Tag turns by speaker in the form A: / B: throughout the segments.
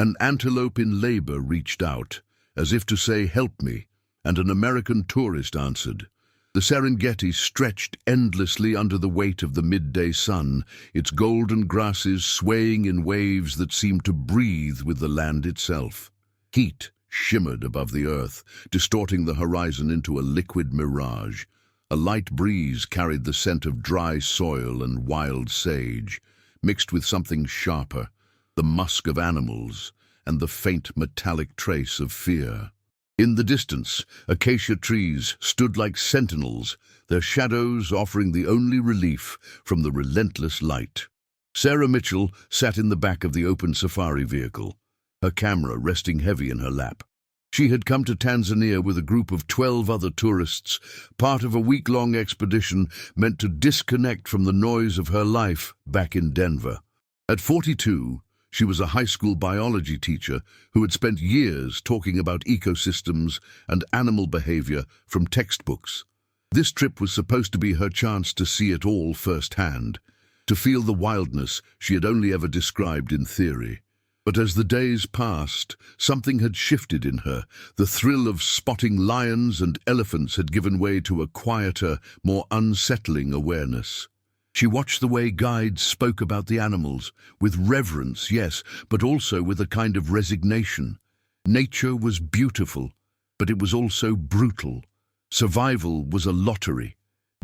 A: An antelope in labor reached out, as if to say, "Help me," and an American tourist answered. The Serengeti stretched endlessly under the weight of the midday sun, its golden grasses swaying in waves that seemed to breathe with the land itself. Heat shimmered above the earth, distorting the horizon into a liquid mirage. A light breeze carried the scent of dry soil and wild sage, mixed with something sharper, the musk of animals, and the faint metallic trace of fear. In the distance, acacia trees stood like sentinels, their shadows offering the only relief from the relentless light. Sarah Mitchell sat in the back of the open safari vehicle, her camera resting heavy in her lap. She had come to Tanzania with a group of 12 other tourists, part of a week-long expedition meant to disconnect from the noise of her life back in Denver. At 42, she was a high school biology teacher who had spent years talking about ecosystems and animal behavior from textbooks. This trip was supposed to be her chance to see it all firsthand, to feel the wildness she had only ever described in theory. But as the days passed, something had shifted in her. The thrill of spotting lions and elephants had given way to a quieter, more unsettling awareness. She watched the way guides spoke about the animals, with reverence, yes, but also with a kind of resignation. Nature was beautiful, but it was also brutal. Survival was a lottery.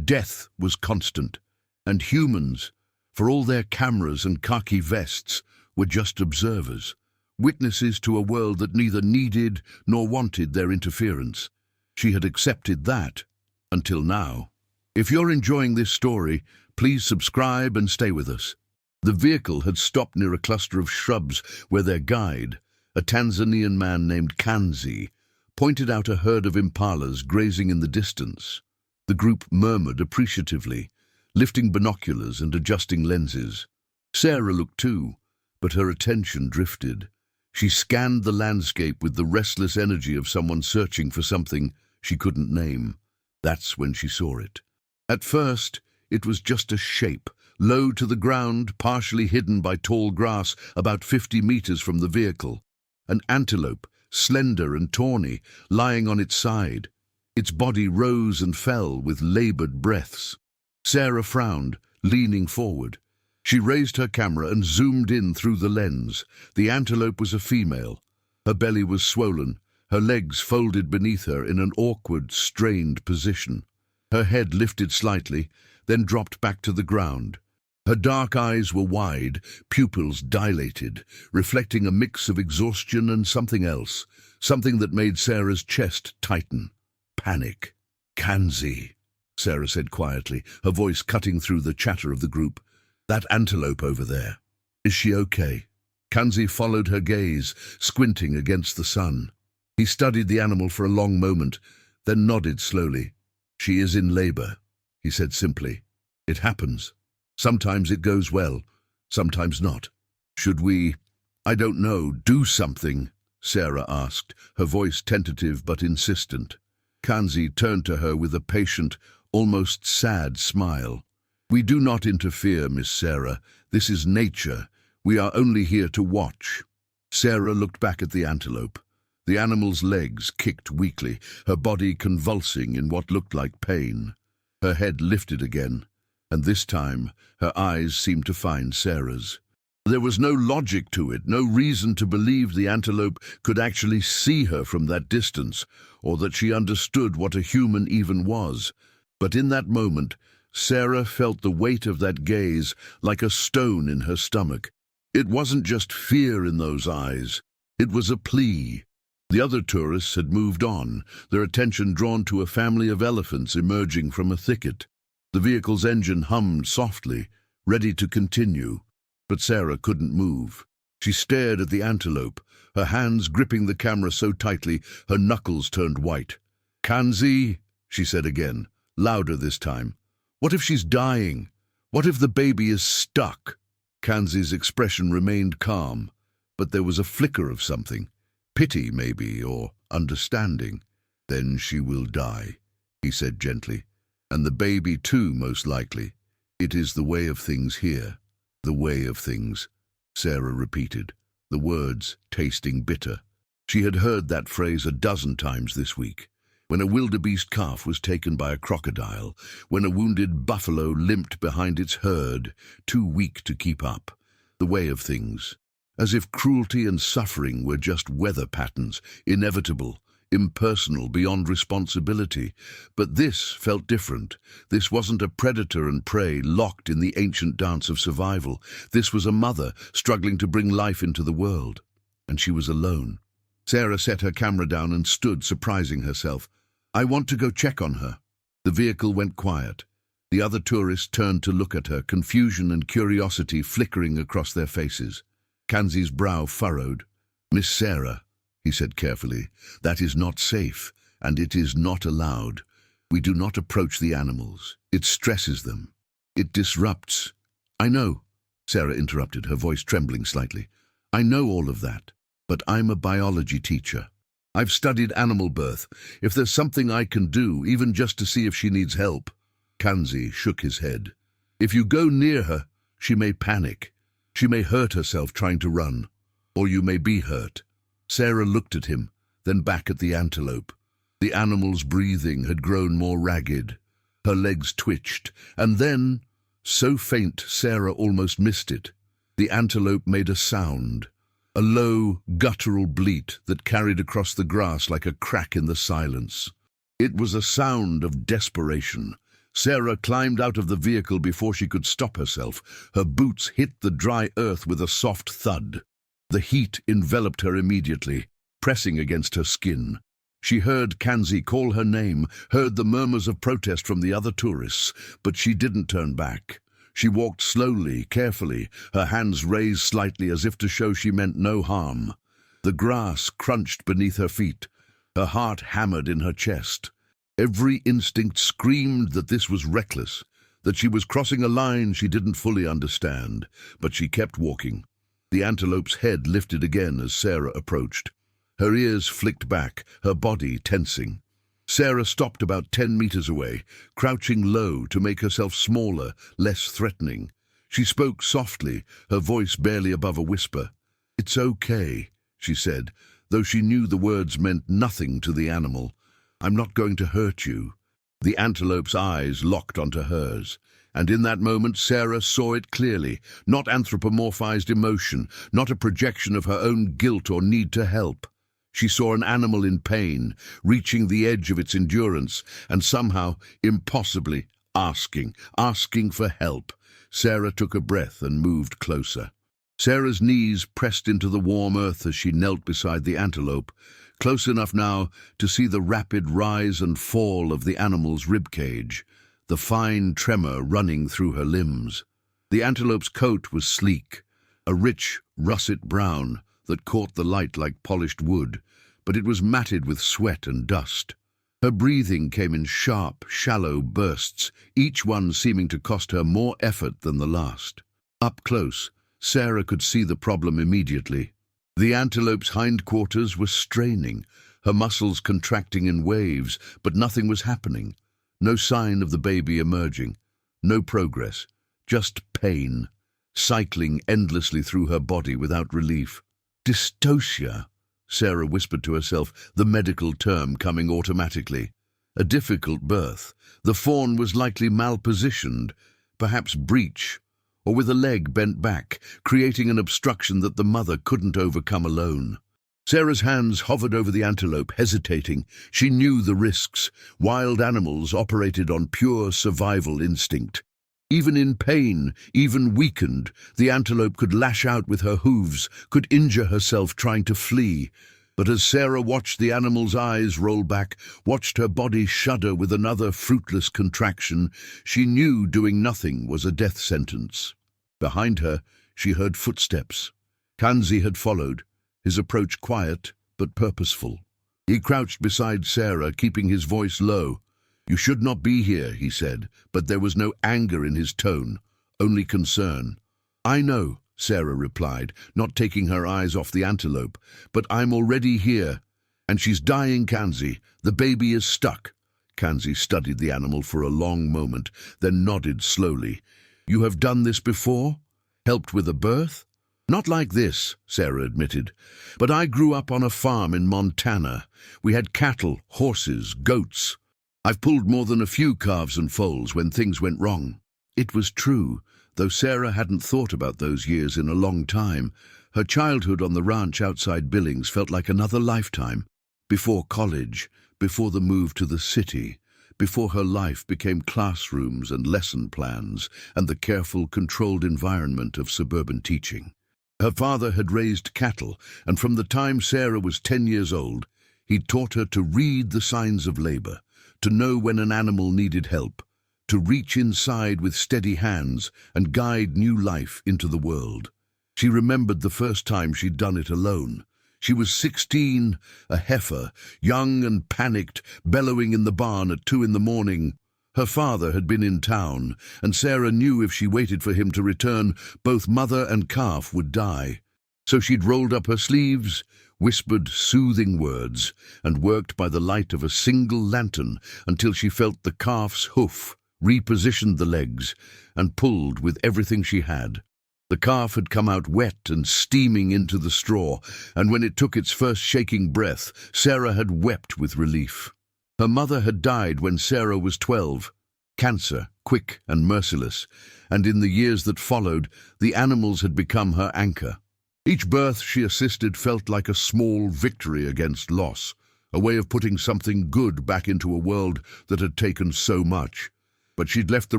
A: Death was constant. And humans, for all their cameras and khaki vests, were just observers, witnesses to a world that neither needed nor wanted their interference. She had accepted that, until now. If you're enjoying this story, please subscribe and stay with us. The vehicle had stopped near a cluster of shrubs where their guide, a Tanzanian man named Kanzi, pointed out a herd of impalas grazing in the distance. The group murmured appreciatively, lifting binoculars and adjusting lenses. Sarah looked too, but her attention drifted. She scanned the landscape with the restless energy of someone searching for something she couldn't name. That's when she saw it. At first, it was just a shape, low to the ground, partially hidden by tall grass about 50 meters from the vehicle. An antelope, slender and tawny, lying on its side. Its body rose and fell with labored breaths. Sarah frowned, leaning forward. She raised her camera and zoomed in through the lens. The antelope was a female. Her belly was swollen, her legs folded beneath her in an awkward, strained position. Her head lifted slightly, then dropped back to the ground. Her dark eyes were wide, pupils dilated, reflecting a mix of exhaustion and something else, something that made Sarah's chest tighten. Panic. "Kanzi," Sarah said quietly, her voice cutting through the chatter of the group. "That antelope over there. Is she okay?" Kanzi followed her gaze, squinting against the sun. He studied the animal for a long moment, then nodded slowly. "She is in labor," he said simply. "It happens. Sometimes it goes well, sometimes not. Should we, I don't know, do something?" Sarah asked, her voice tentative but insistent. Kanzi turned to her with a patient, almost sad smile. "We do not interfere, Miss Sarah. This is nature. We are only here to watch." Sarah looked back at the antelope. The animal's legs kicked weakly, her body convulsing in what looked like pain. Her head lifted again, and this time her eyes seemed to find Sarah's. There was no logic to it, no reason to believe the antelope could actually see her from that distance, or that she understood what a human even was. But in that moment, Sarah felt the weight of that gaze like a stone in her stomach. It wasn't just fear in those eyes, it was a plea. The other tourists had moved on, their attention drawn to a family of elephants emerging from a thicket. The vehicle's engine hummed softly, ready to continue, but Sarah couldn't move. She stared at the antelope, her hands gripping the camera so tightly her knuckles turned white. "Kanzi," she said again, louder this time. "What if she's dying? What if the baby is stuck?" Kanzi's expression remained calm, but there was a flicker of something. Pity, maybe, or understanding. "Then she will die," he said gently. "And the baby too, most likely. It is the way of things here." "The way of things," Sarah repeated. the words tasting bitter. She had heard that phrase a dozen times this week. When a wildebeest calf was taken by a crocodile, when a wounded buffalo limped behind its herd, too weak to keep up. The way of things. As if cruelty and suffering were just weather patterns, inevitable, impersonal, beyond responsibility. But this felt different. This wasn't a predator and prey locked in the ancient dance of survival. This was a mother struggling to bring life into the world. And she was alone. Sarah set her camera down and stood, surprising herself. "I want to go check on her." The vehicle went quiet. The other tourists turned to look at her, confusion and curiosity flickering across their faces. Kanzi's brow furrowed. "Miss Sarah," he said carefully, "that is not safe, and it is not allowed. We do not approach the animals. It stresses them. It disrupts—" "I know," Sarah interrupted, her voice trembling slightly. "I know all of that, but I'm a biology teacher. I've studied animal birth. If there's something I can do, even just to see if she needs help—" Kanzi shook his head. "If you go near her, she may panic. She may hurt herself trying to run. Or you may be hurt." Sarah looked at him, then back at the antelope. The animal's breathing had grown more ragged. Her legs twitched, and then, so faint Sarah almost missed it, the antelope made a sound. A low, guttural bleat that carried across the grass like a crack in the silence. It was a sound of desperation. Sarah climbed out of the vehicle before she could stop herself. Her boots hit the dry earth with a soft thud. The heat enveloped her immediately, pressing against her skin. She heard Kanzi call her name, heard the murmurs of protest from the other tourists, but she didn't turn back. She walked slowly, carefully, her hands raised slightly as if to show she meant no harm. The grass crunched beneath her feet. Her heart hammered in her chest. Every instinct screamed that this was reckless, that she was crossing a line she didn't fully understand, but she kept walking. The antelope's head lifted again as Sarah approached. Her ears flicked back, her body tensing. Sarah stopped about 10 meters away, crouching low to make herself smaller, less threatening. She spoke softly, her voice barely above a whisper. "It's okay," she said, though she knew the words meant nothing to the animal. "I'm not going to hurt you." The antelope's eyes locked onto hers, and in that moment Sarah saw it clearly, not anthropomorphized emotion, not a projection of her own guilt or need to help. She saw an animal in pain, reaching the edge of its endurance, and somehow, impossibly, asking for help. Sarah took a breath and moved closer. Sarah's knees pressed into the warm earth as she knelt beside the antelope, close enough now to see the rapid rise and fall of the animal's ribcage, the fine tremor running through her limbs. The antelope's coat was sleek, a rich russet brown that caught the light like polished wood, but it was matted with sweat and dust. Her breathing came in sharp, shallow bursts, each one seeming to cost her more effort than the last. Up close, Sarah could see the problem immediately. The antelope's hindquarters were straining, her muscles contracting in waves, but nothing was happening. No sign of the baby emerging. No progress. Just pain, cycling endlessly through her body without relief. Dystocia, Sarah whispered to herself, the medical term coming automatically. A difficult birth. The fawn was likely malpositioned, perhaps breech, or with a leg bent back, creating an obstruction that the mother couldn't overcome alone. Sarah's hands hovered over the antelope, hesitating. She knew the risks. Wild animals operated on pure survival instinct. Even in pain, even weakened, the antelope could lash out with her hooves, could injure herself trying to flee. But as Sarah watched the animal's eyes roll back, watched her body shudder with another fruitless contraction, she knew doing nothing was a death sentence. Behind her, she heard footsteps. Kanzi had followed, his approach quiet but purposeful. He crouched beside Sarah, keeping his voice low. "You should not be here," he said, but there was no anger in his tone, only concern. "I know," Sarah replied, not taking her eyes off the antelope, "but I'm already here. And she's dying, Kanzi. The baby is stuck." Kanzi studied the animal for a long moment, then nodded slowly. "You have done this before? Helped with a birth?" Not like this, Sarah admitted. But I grew up on a farm in Montana. We had cattle, horses, goats. I've pulled more than a few calves and foals when things went wrong. It was true, though Sarah hadn't thought about those years in a long time. Her childhood on the ranch outside Billings felt like another lifetime. Before college, before the move to the city, before her life became classrooms and lesson plans and the careful, controlled environment of suburban teaching. Her father had raised cattle, and from the time Sarah was 10 years old, he'd taught her to read the signs of labor, to know when an animal needed help, to reach inside with steady hands and guide new life into the world. She remembered the first time she'd done it alone. She was 16, a heifer, young and panicked, bellowing in the barn at 2 in the morning. Her father had been in town, and Sarah knew if she waited for him to return, both mother and calf would die. So she'd rolled up her sleeves, whispered soothing words, and worked by the light of a single lantern until she felt the calf's hoof, repositioned the legs, and pulled with everything she had. The calf had come out wet and steaming into the straw, and when it took its first shaking breath, Sarah had wept with relief. Her mother had died when Sarah was 12. Cancer, quick and merciless, and in the years that followed, the animals had become her anchor. Each birth she assisted felt like a small victory against loss, a way of putting something good back into a world that had taken so much. But she'd left the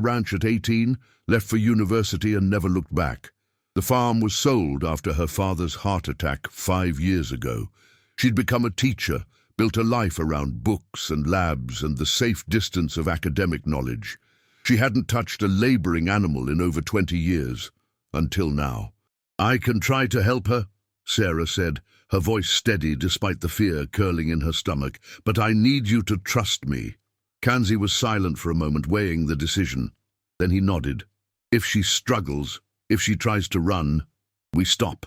A: ranch at 18, left for university, and never looked back. The farm was sold after her father's heart attack 5 years ago. She'd become a teacher, built a life around books and labs and the safe distance of academic knowledge. She hadn't touched a laboring animal in over 20 years, until now. "I can try to help her," Sarah said, her voice steady despite the fear curling in her stomach, "but I need you to trust me." Kanzi was silent for a moment, weighing the decision. Then he nodded. "If she struggles, if she tries to run, we stop.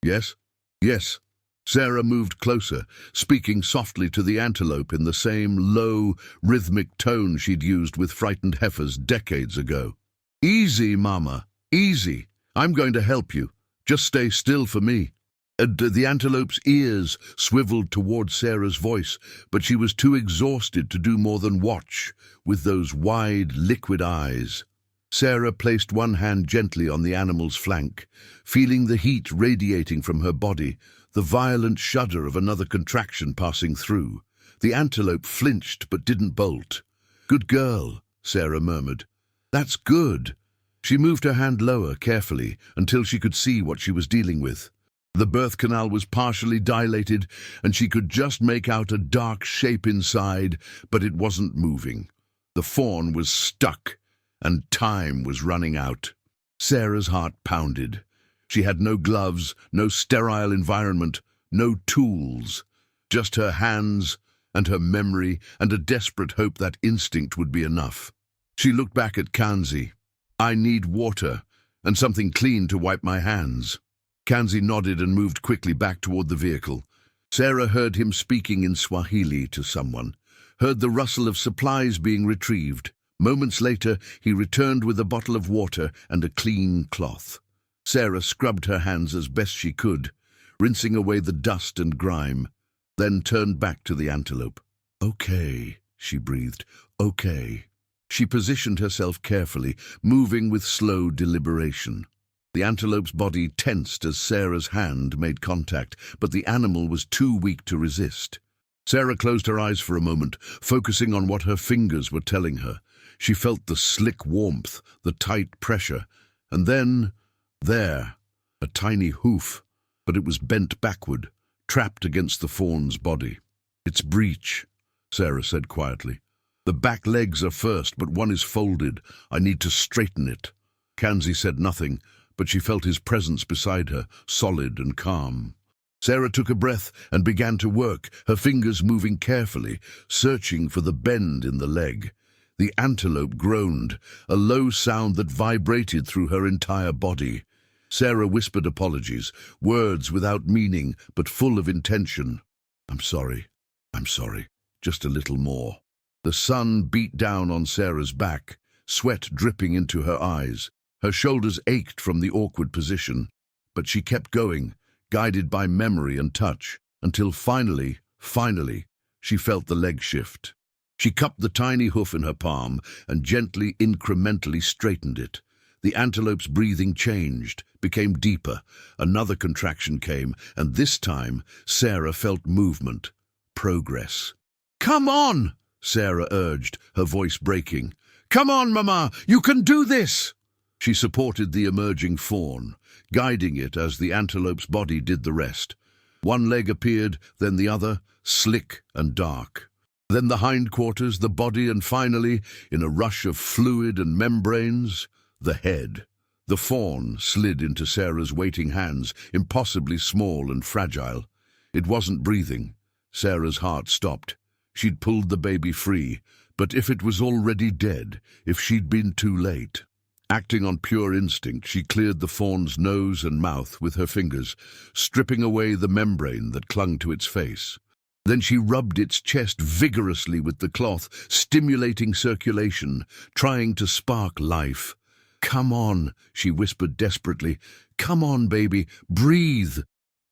A: Yes?" "Yes." Sarah moved closer, speaking softly to the antelope in the same low, rhythmic tone she'd used with frightened heifers decades ago. "Easy, Mama, easy. I'm going to help you. Just stay still for me." The antelope's ears swiveled toward Sarah's voice, but she was too exhausted to do more than watch, with those wide, liquid eyes. Sarah placed one hand gently on the animal's flank, feeling the heat radiating from her body, the violent shudder of another contraction passing through. The antelope flinched but didn't bolt. "Good girl," Sarah murmured. "That's good." She moved her hand lower, carefully, until she could see what she was dealing with. The birth canal was partially dilated, and she could just make out a dark shape inside, but it wasn't moving. The fawn was stuck, and time was running out. Sarah's heart pounded. She had no gloves, no sterile environment, no tools. Just her hands and her memory and a desperate hope that instinct would be enough. She looked back at Kanzi. "I need water and something clean to wipe my hands." Kanzi nodded and moved quickly back toward the vehicle. Sarah heard him speaking in Swahili to someone, heard the rustle of supplies being retrieved. Moments later, he returned with a bottle of water and a clean cloth. Sarah scrubbed her hands as best she could, rinsing away the dust and grime, then turned back to the antelope. "Okay," she breathed. "Okay." She positioned herself carefully, moving with slow deliberation. The antelope's body tensed as Sarah's hand made contact, but the animal was too weak to resist. Sarah closed her eyes for a moment, focusing on what her fingers were telling her. She felt the slick warmth, the tight pressure, and then, there, a tiny hoof, but it was bent backward, trapped against the fawn's body. "It's breech," Sarah said quietly. "The back legs are first, but one is folded. I need to straighten it." Kanzi said nothing, but she felt his presence beside her, solid and calm. Sarah took a breath and began to work, her fingers moving carefully, searching for the bend in the leg. The antelope groaned, a low sound that vibrated through her entire body. Sarah whispered apologies, words without meaning but full of intention. I'm sorry, just a little more." The sun beat down on Sarah's back, sweat dripping into her eyes. Her shoulders ached from the awkward position. But she kept going, guided by memory and touch, until finally, she felt the leg shift. She cupped the tiny hoof in her palm and gently, incrementally straightened it. The antelope's breathing changed, became deeper. Another contraction came, and this time Sarah felt movement, progress. "Come on!" Sarah urged, her voice breaking. "Come on, Mama! You can do this!" She supported the emerging fawn, guiding it as the antelope's body did the rest. One leg appeared, then the other, slick and dark. Then the hindquarters, the body, and finally, in a rush of fluid and membranes, the head. The fawn slid into Sarah's waiting hands, impossibly small and fragile. It wasn't breathing. Sarah's heart stopped. She'd pulled the baby free, but if it was already dead, if she'd been too late. Acting on pure instinct, she cleared the fawn's nose and mouth with her fingers, stripping away the membrane that clung to its face. Then she rubbed its chest vigorously with the cloth, stimulating circulation, trying to spark life. "Come on," she whispered desperately. "Come on, baby, breathe."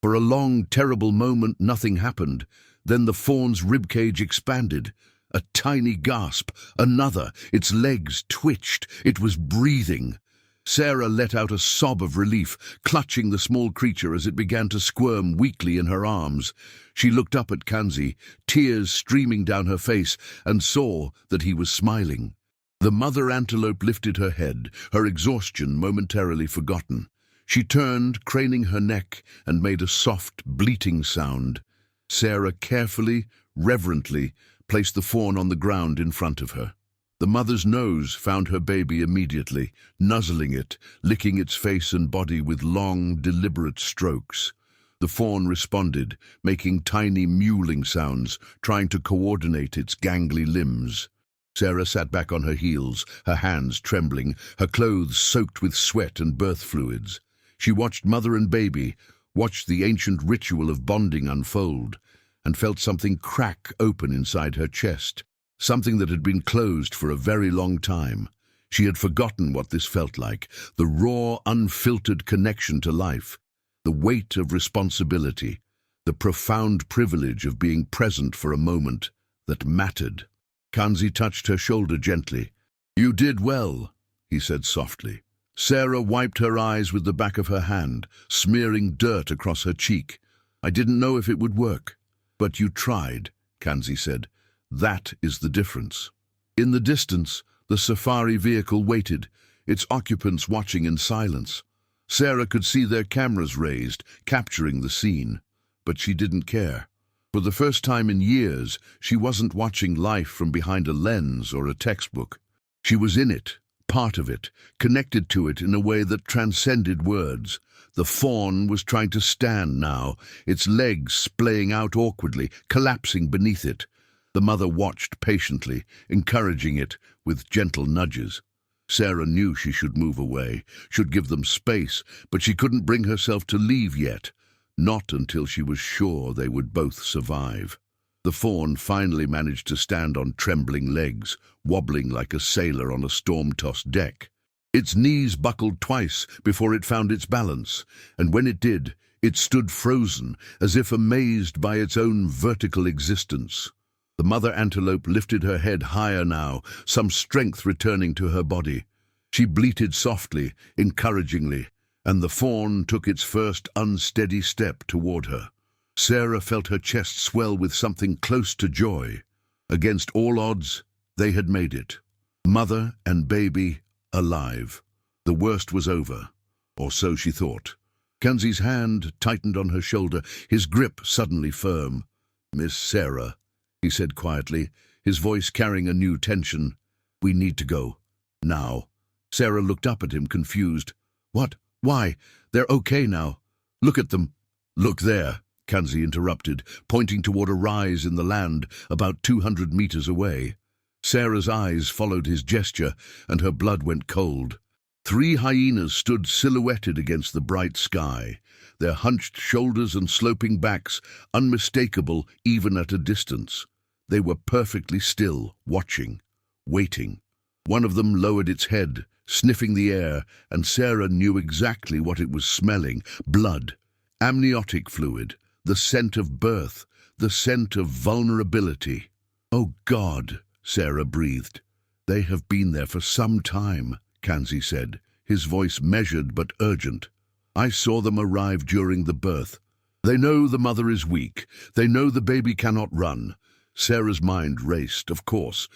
A: For a long, terrible moment, nothing happened. Then the fawn's ribcage expanded. A tiny gasp, another, its legs twitched. It was breathing. Sarah let out a sob of relief, clutching the small creature as it began to squirm weakly in her arms. She looked up at Kanzi, tears streaming down her face, and saw that he was smiling. The mother antelope lifted her head, her exhaustion momentarily forgotten. She turned, craning her neck, and made a soft, bleating sound. Sarah carefully, reverently, placed the fawn on the ground in front of her. The mother's nose found her baby immediately, nuzzling it, licking its face and body with long, deliberate strokes. The fawn responded, making tiny mewling sounds, trying to coordinate its gangly limbs. Sarah sat back on her heels, her hands trembling, her clothes soaked with sweat and birth fluids. She watched mother and baby, watched the ancient ritual of bonding unfold, and felt something crack open inside her chest, something that had been closed for a very long time. She had forgotten what this felt like, the raw, unfiltered connection to life, the weight of responsibility, the profound privilege of being present for a moment that mattered. Kanzi touched her shoulder gently. "You did well," he said softly. Sarah wiped her eyes with the back of her hand, smearing dirt across her cheek. "I didn't know if it would work." "But you tried," Kanzi said. "That is the difference." In the distance, the safari vehicle waited, its occupants watching in silence. Sarah could see their cameras raised, capturing the scene. But she didn't care. For the first time in years, she wasn't watching life from behind a lens or a textbook. She was in it, part of it, connected to it in a way that transcended words. The fawn was trying to stand now, its legs splaying out awkwardly, collapsing beneath it. The mother watched patiently, encouraging it with gentle nudges. Sarah knew she should move away, should give them space, but she couldn't bring herself to leave yet, not until she was sure they would both survive. The fawn finally managed to stand on trembling legs, wobbling like a sailor on a storm-tossed deck. Its knees buckled twice before it found its balance, and when it did, it stood frozen, as if amazed by its own vertical existence. The mother antelope lifted her head higher now, some strength returning to her body. She bleated softly, encouragingly, and the fawn took its first unsteady step toward her. Sarah felt her chest swell with something close to joy. Against all odds, they had made it. Mother and baby alive. The worst was over, or so she thought. Kanzi's hand tightened on her shoulder, his grip suddenly firm. "Miss Sarah," he said quietly, his voice carrying a new tension. "We need to go. Now." Sarah looked up at him, confused. "What? Why? They're okay now. Look at them." "Look there," Kanzi interrupted, pointing toward a rise in the land about 200 meters away. Sarah's eyes followed his gesture, and her blood went cold. 3 hyenas stood silhouetted against the bright sky, their hunched shoulders and sloping backs unmistakable even at a distance. They were perfectly still, watching, waiting. One of them lowered its head, sniffing the air, and Sarah knew exactly what it was smelling. Blood, amniotic fluid, the scent of birth, the scent of vulnerability. "Oh God," Sarah breathed. "They have been there for some time," Kanzi said, his voice measured but urgent. "I saw them arrive during the birth. They know the mother is weak. They know the baby cannot run." Sarah's mind raced. Of course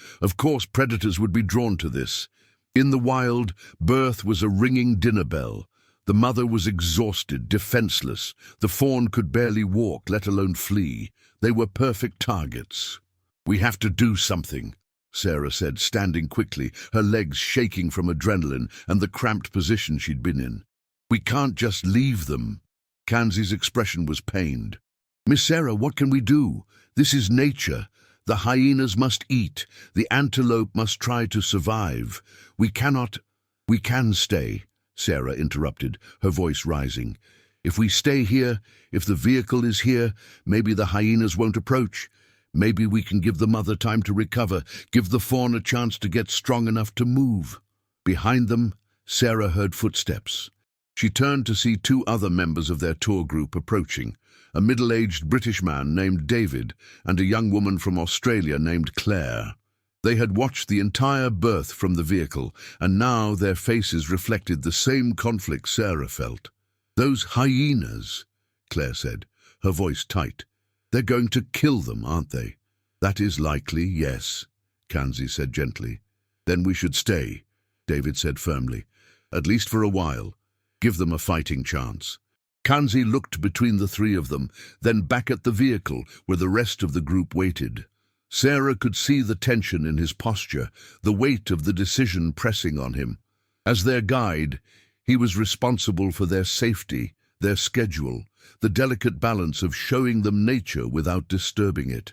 A: predators would be drawn to this. In the wild, birth was a ringing dinner bell. The mother was exhausted, defenseless. The fawn could barely walk, let alone flee. They were perfect targets. "We have to do something," Sarah said, standing quickly, her legs shaking from adrenaline and the cramped position she'd been in. "We can't just leave them." Kanzi's expression was pained. "Miss Sarah, what can we do? This is nature. The hyenas must eat. The antelope must try to survive. We cannot—" "We can stay," Sarah interrupted, her voice rising. "If we stay here, if the vehicle is here, maybe the hyenas won't approach. Maybe we can give the mother time to recover, give the fawn a chance to get strong enough to move." Behind them, Sarah heard footsteps. She turned to see two other members of their tour group approaching, a middle-aged British man named David and a young woman from Australia named Claire. They had watched the entire birth from the vehicle, and now their faces reflected the same conflict Sarah felt. "Those hyenas," Claire said, her voice tight. "They're going to kill them, aren't they?" "That is likely, yes," Kanzi said gently. "Then we should stay," David said firmly. "At least for a while. Give them a fighting chance." Kanzi looked between the three of them, then back at the vehicle where the rest of the group waited. Sarah could see the tension in his posture, the weight of the decision pressing on him. As their guide, he was responsible for their safety, their schedule, the delicate balance of showing them nature without disturbing it.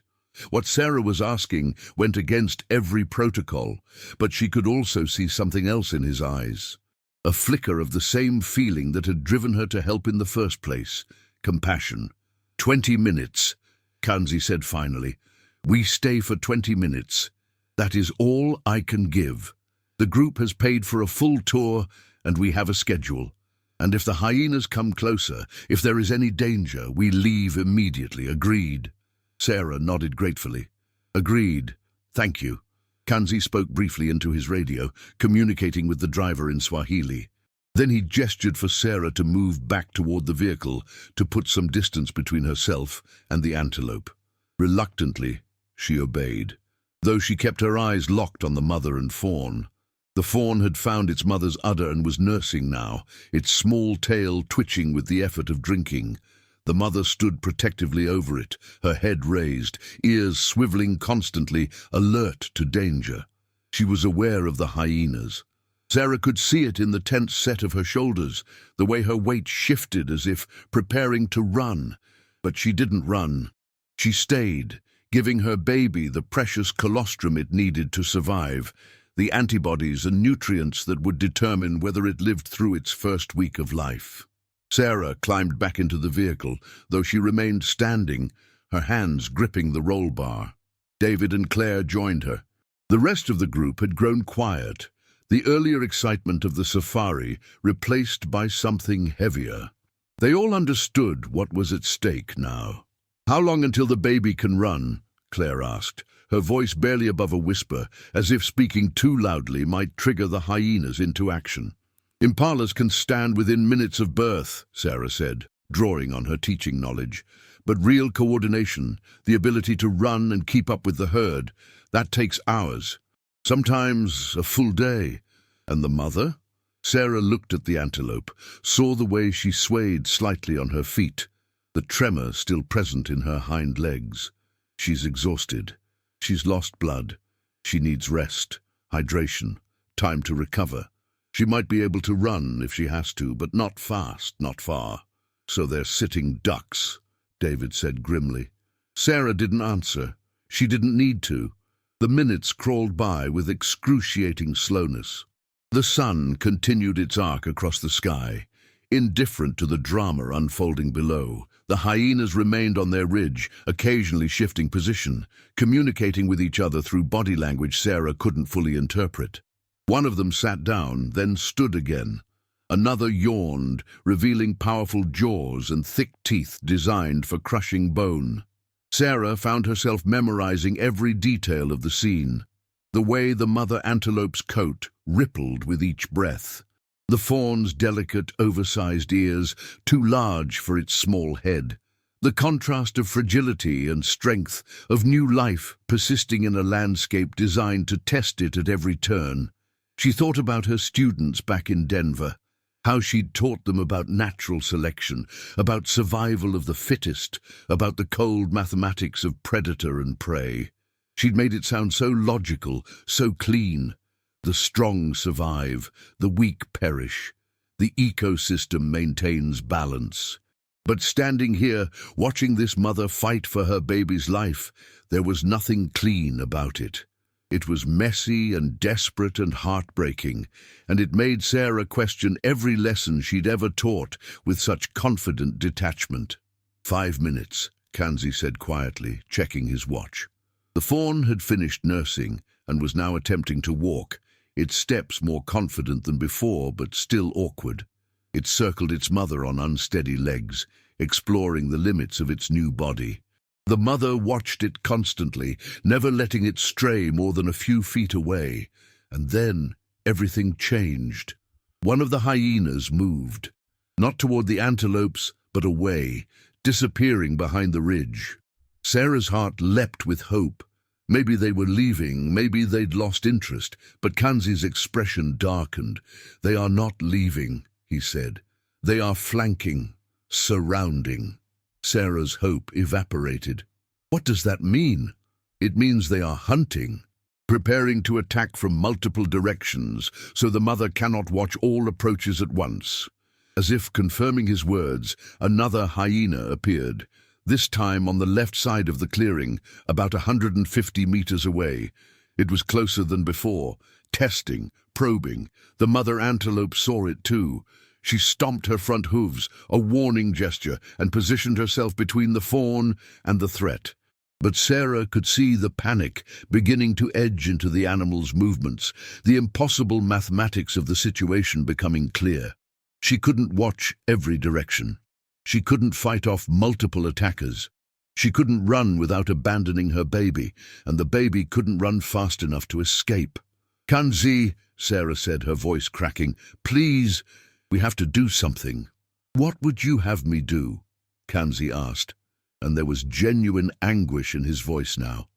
A: What Sarah was asking went against every protocol, but she could also see something else in his eyes. A flicker of the same feeling that had driven her to help in the first place, compassion. 20 minutes, Kanzi said finally. "We stay for 20 minutes. That is all I can give. The group has paid for a full tour, and we have a schedule. And if the hyenas come closer, if there is any danger, we leave immediately. Agreed?" Sarah nodded gratefully. "Agreed. Thank you." Kanzi spoke briefly into his radio, communicating with the driver in Swahili. Then he gestured for Sarah to move back toward the vehicle, to put some distance between herself and the antelope. Reluctantly, she obeyed, though she kept her eyes locked on the mother and fawn. The fawn had found its mother's udder and was nursing now, its small tail twitching with the effort of drinking. The mother stood protectively over it, her head raised, ears swiveling constantly, alert to danger. She was aware of the hyenas. Sarah could see it in the tense set of her shoulders, the way her weight shifted as if preparing to run. But she didn't run. She stayed, giving her baby the precious colostrum it needed to survive, the antibodies and nutrients that would determine whether it lived through its first week of life. Sarah climbed back into the vehicle, though she remained standing, her hands gripping the roll bar. David and Claire joined her. The rest of the group had grown quiet, the earlier excitement of the safari replaced by something heavier. They all understood what was at stake now. "How long until the baby can run?" Claire asked, her voice barely above a whisper, as if speaking too loudly might trigger the hyenas into action. "Impalas can stand within minutes of birth," Sarah said, drawing on her teaching knowledge. "But real coordination, the ability to run and keep up with the herd, that takes hours, sometimes a full day." "And the mother?" Sarah looked at the antelope, saw the way she swayed slightly on her feet, the tremor still present in her hind legs. "She's exhausted. She's lost blood. She needs rest, hydration, time to recover. She might be able to run if she has to, but not fast, not far." "So they're sitting ducks," David said grimly. Sarah didn't answer. She didn't need to. The minutes crawled by with excruciating slowness. The sun continued its arc across the sky, indifferent to the drama unfolding below. The hyenas remained on their ridge, occasionally shifting position, communicating with each other through body language Sarah couldn't fully interpret. One of them sat down, then stood again. Another yawned, revealing powerful jaws and thick teeth designed for crushing bone. Sarah found herself memorizing every detail of the scene. The way the mother antelope's coat rippled with each breath. The fawn's delicate, oversized ears, too large for its small head. The contrast of fragility and strength, of new life persisting in a landscape designed to test it at every turn. She thought about her students back in Denver, how she'd taught them about natural selection, about survival of the fittest, about the cold mathematics of predator and prey. She'd made it sound so logical, so clean. The strong survive, the weak perish. The ecosystem maintains balance. But standing here, watching this mother fight for her baby's life, there was nothing clean about it. It was messy and desperate and heartbreaking, and it made Sarah question every lesson she'd ever taught with such confident detachment. 5 minutes, Kanzi said quietly, checking his watch. The fawn had finished nursing and was now attempting to walk, its steps more confident than before, but still awkward. It circled its mother on unsteady legs, exploring the limits of its new body. The mother watched it constantly, never letting it stray more than a few feet away. And then everything changed. One of the hyenas moved, not toward the antelopes, but away, disappearing behind the ridge. Sarah's heart leapt with hope. Maybe they were leaving, maybe they'd lost interest, but Kanzi's expression darkened. "They are not leaving," he said. "They are flanking, surrounding." Sarah's hope evaporated. "What does that mean?" "It means they are hunting, preparing to attack from multiple directions, so the mother cannot watch all approaches at once." As if confirming his words, another hyena appeared, this time on the left side of the clearing, about 150 meters away. It was closer than before, testing, probing. The mother antelope saw it too. She stomped her front hooves, a warning gesture, and positioned herself between the fawn and the threat. But Sarah could see the panic beginning to edge into the animal's movements, the impossible mathematics of the situation becoming clear. She couldn't watch every direction. She couldn't fight off multiple attackers. She couldn't run without abandoning her baby, and the baby couldn't run fast enough to escape. "Kanzi," Sarah said, her voice cracking, "please, we have to do something." "What would you have me do?" Kanzi asked, and there was genuine anguish in his voice now.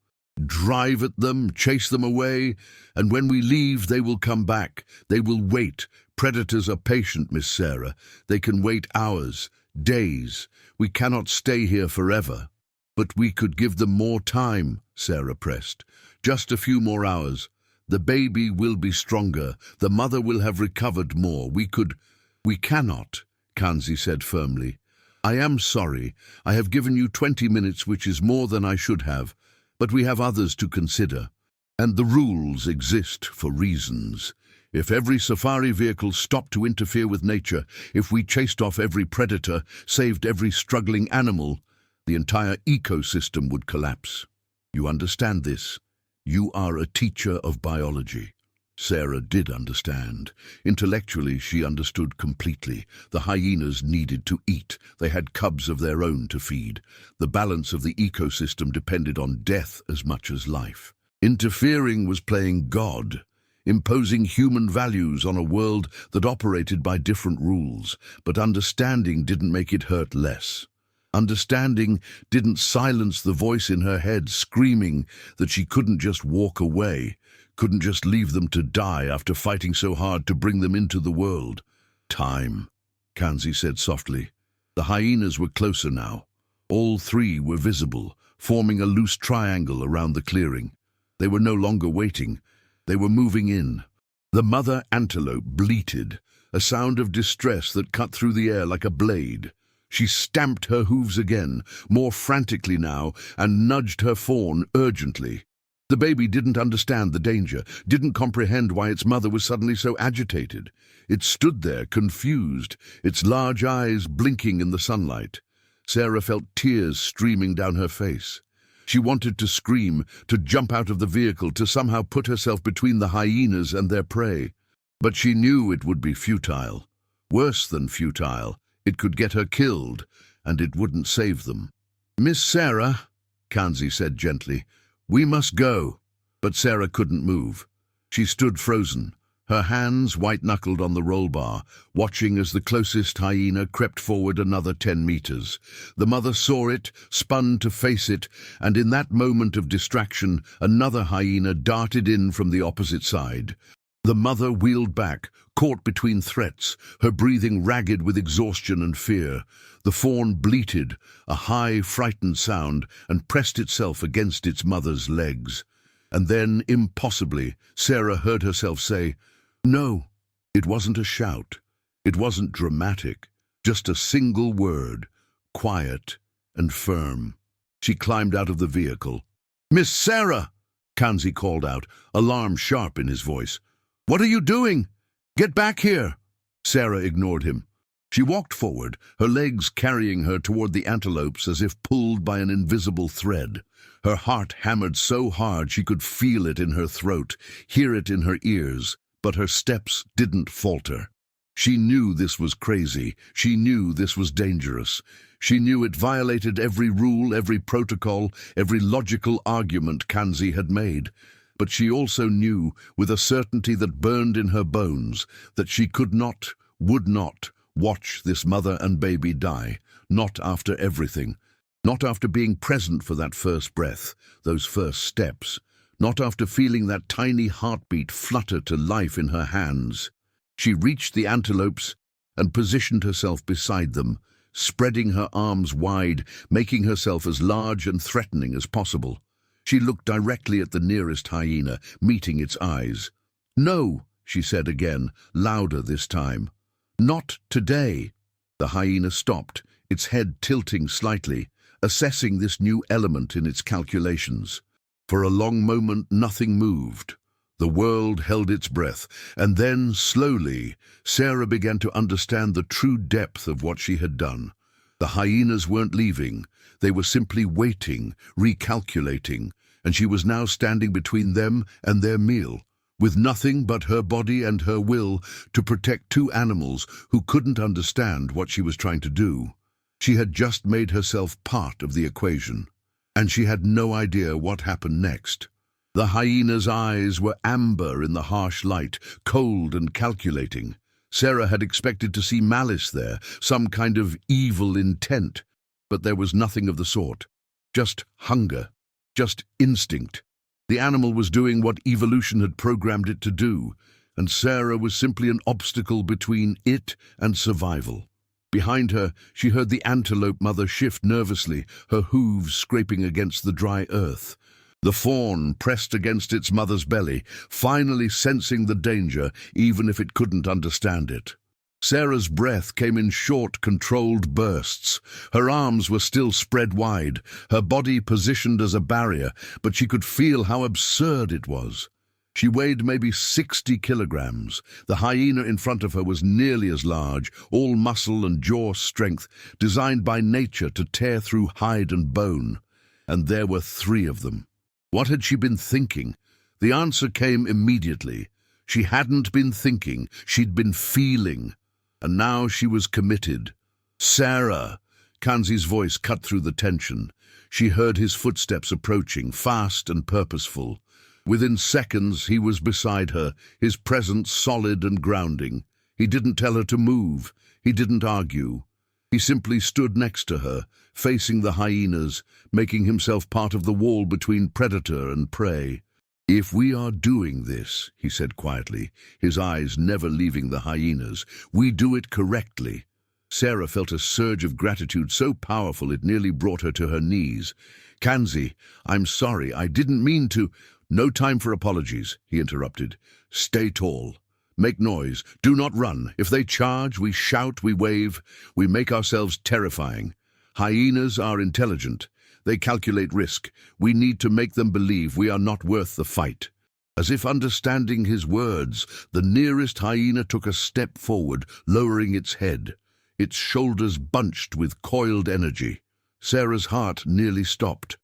A: "Drive at them, chase them away, and when we leave they will come back. They will wait. Predators are patient, Miss Sarah. They can wait hours, days. We cannot stay here forever." "But we could give them more time," Sarah pressed. "Just a few more hours. The baby will be stronger. The mother will have recovered more. We cannot," Kanzi said firmly. "I am sorry. I have given you 20 minutes, which is more than I should have. But we have others to consider. And the rules exist for reasons. If every safari vehicle stopped to interfere with nature, if we chased off every predator, saved every struggling animal, the entire ecosystem would collapse. You understand this? You are a teacher of biology." Sarah did understand. Intellectually, she understood completely. The hyenas needed to eat. They had cubs of their own to feed. The balance of the ecosystem depended on death as much as life. Interfering was playing God, imposing human values on a world that operated by different rules, but understanding didn't make it hurt less. Understanding didn't silence the voice in her head screaming that she couldn't just walk away, couldn't just leave them to die after fighting so hard to bring them into the world. "Time," Kanzi said softly. The hyenas were closer now. All three were visible, forming a loose triangle around the clearing. They were no longer waiting. They were moving in. The mother antelope bleated, a sound of distress that cut through the air like a blade. She stamped her hooves again, more frantically now, and nudged her fawn urgently. The baby didn't understand the danger, didn't comprehend why its mother was suddenly so agitated. It stood there, confused, its large eyes blinking in the sunlight. Sarah felt tears streaming down her face. She wanted to scream, to jump out of the vehicle, to somehow put herself between the hyenas and their prey. But she knew it would be futile. Worse than futile, it could get her killed, and it wouldn't save them. "Miss Sarah," Kanzi said gently, "we must go." But Sarah couldn't move. She stood frozen, her hands white-knuckled on the roll bar, watching as the closest hyena crept forward another 10 meters. The mother saw it, spun to face it, and in that moment of distraction, another hyena darted in from the opposite side. The mother wheeled back, caught between threats, her breathing ragged with exhaustion and fear. The fawn bleated, a high, frightened sound, and pressed itself against its mother's legs. And then, impossibly, Sarah heard herself say, "No." It wasn't a shout. It wasn't dramatic. Just a single word, quiet and firm. She climbed out of the vehicle. "Miss Sarah!" Kanzi called out, alarm sharp in his voice. "What are you doing? Get back here!" Sarah ignored him. She walked forward, her legs carrying her toward the antelopes as if pulled by an invisible thread. Her heart hammered so hard she could feel it in her throat, hear it in her ears, but her steps didn't falter. She knew this was crazy. She knew this was dangerous. She knew it violated every rule, every protocol, every logical argument Kanzi had made. But she also knew, with a certainty that burned in her bones, that she could not, would not, watch this mother and baby die, not after everything, not after being present for that first breath, those first steps, not after feeling that tiny heartbeat flutter to life in her hands. She reached the antelopes and positioned herself beside them, spreading her arms wide, making herself as large and threatening as possible. She looked directly at the nearest hyena, meeting its eyes. "No," she said again, louder this time. "Not today." The hyena stopped, its head tilting slightly, assessing this new element in its calculations. For a long moment nothing moved. The world held its breath, and then, slowly, Sarah began to understand the true depth of what she had done. The hyenas weren't leaving. They were simply waiting, recalculating, and she was now standing between them and their meal, with nothing but her body and her will to protect two animals who couldn't understand what she was trying to do. She had just made herself part of the equation, and she had no idea what happened next. The hyena's eyes were amber in the harsh light, cold and calculating. Sarah had expected to see malice there, some kind of evil intent, but there was nothing of the sort. Just hunger, just instinct. The animal was doing what evolution had programmed it to do, and Sarah was simply an obstacle between it and survival. Behind her, she heard the antelope mother shift nervously, her hooves scraping against the dry earth. The fawn pressed against its mother's belly, finally sensing the danger, even if it couldn't understand it. Sarah's breath came in short, controlled bursts. Her arms were still spread wide, her body positioned as a barrier, but she could feel how absurd it was. She weighed maybe 60 kilograms. The hyena in front of her was nearly as large, all muscle and jaw strength, designed by nature to tear through hide and bone. And there were 3 of them. What had she been thinking? The answer came immediately. She hadn't been thinking, she'd been feeling. And now she was committed. "Sarah!" Kanzi's voice cut through the tension. She heard his footsteps approaching, fast and purposeful. Within seconds he was beside her, his presence solid and grounding. He didn't tell her to move. He didn't argue. He simply stood next to her, facing the hyenas, making himself part of the wall between predator and prey. "If we are doing this," he said quietly, his eyes never leaving the hyenas, "we do it correctly." Sarah felt a surge of gratitude so powerful it nearly brought her to her knees. "Kanzi, I'm sorry, I didn't mean to—" "No time for apologies," he interrupted. "Stay tall. Make noise. Do not run. If they charge, we shout, we wave. We make ourselves terrifying. Hyenas are intelligent. They calculate risk. We need to make them believe we are not worth the fight." As if understanding his words, the nearest hyena took a step forward, lowering its head. Its shoulders bunched with coiled energy. Sarah's heart nearly stopped.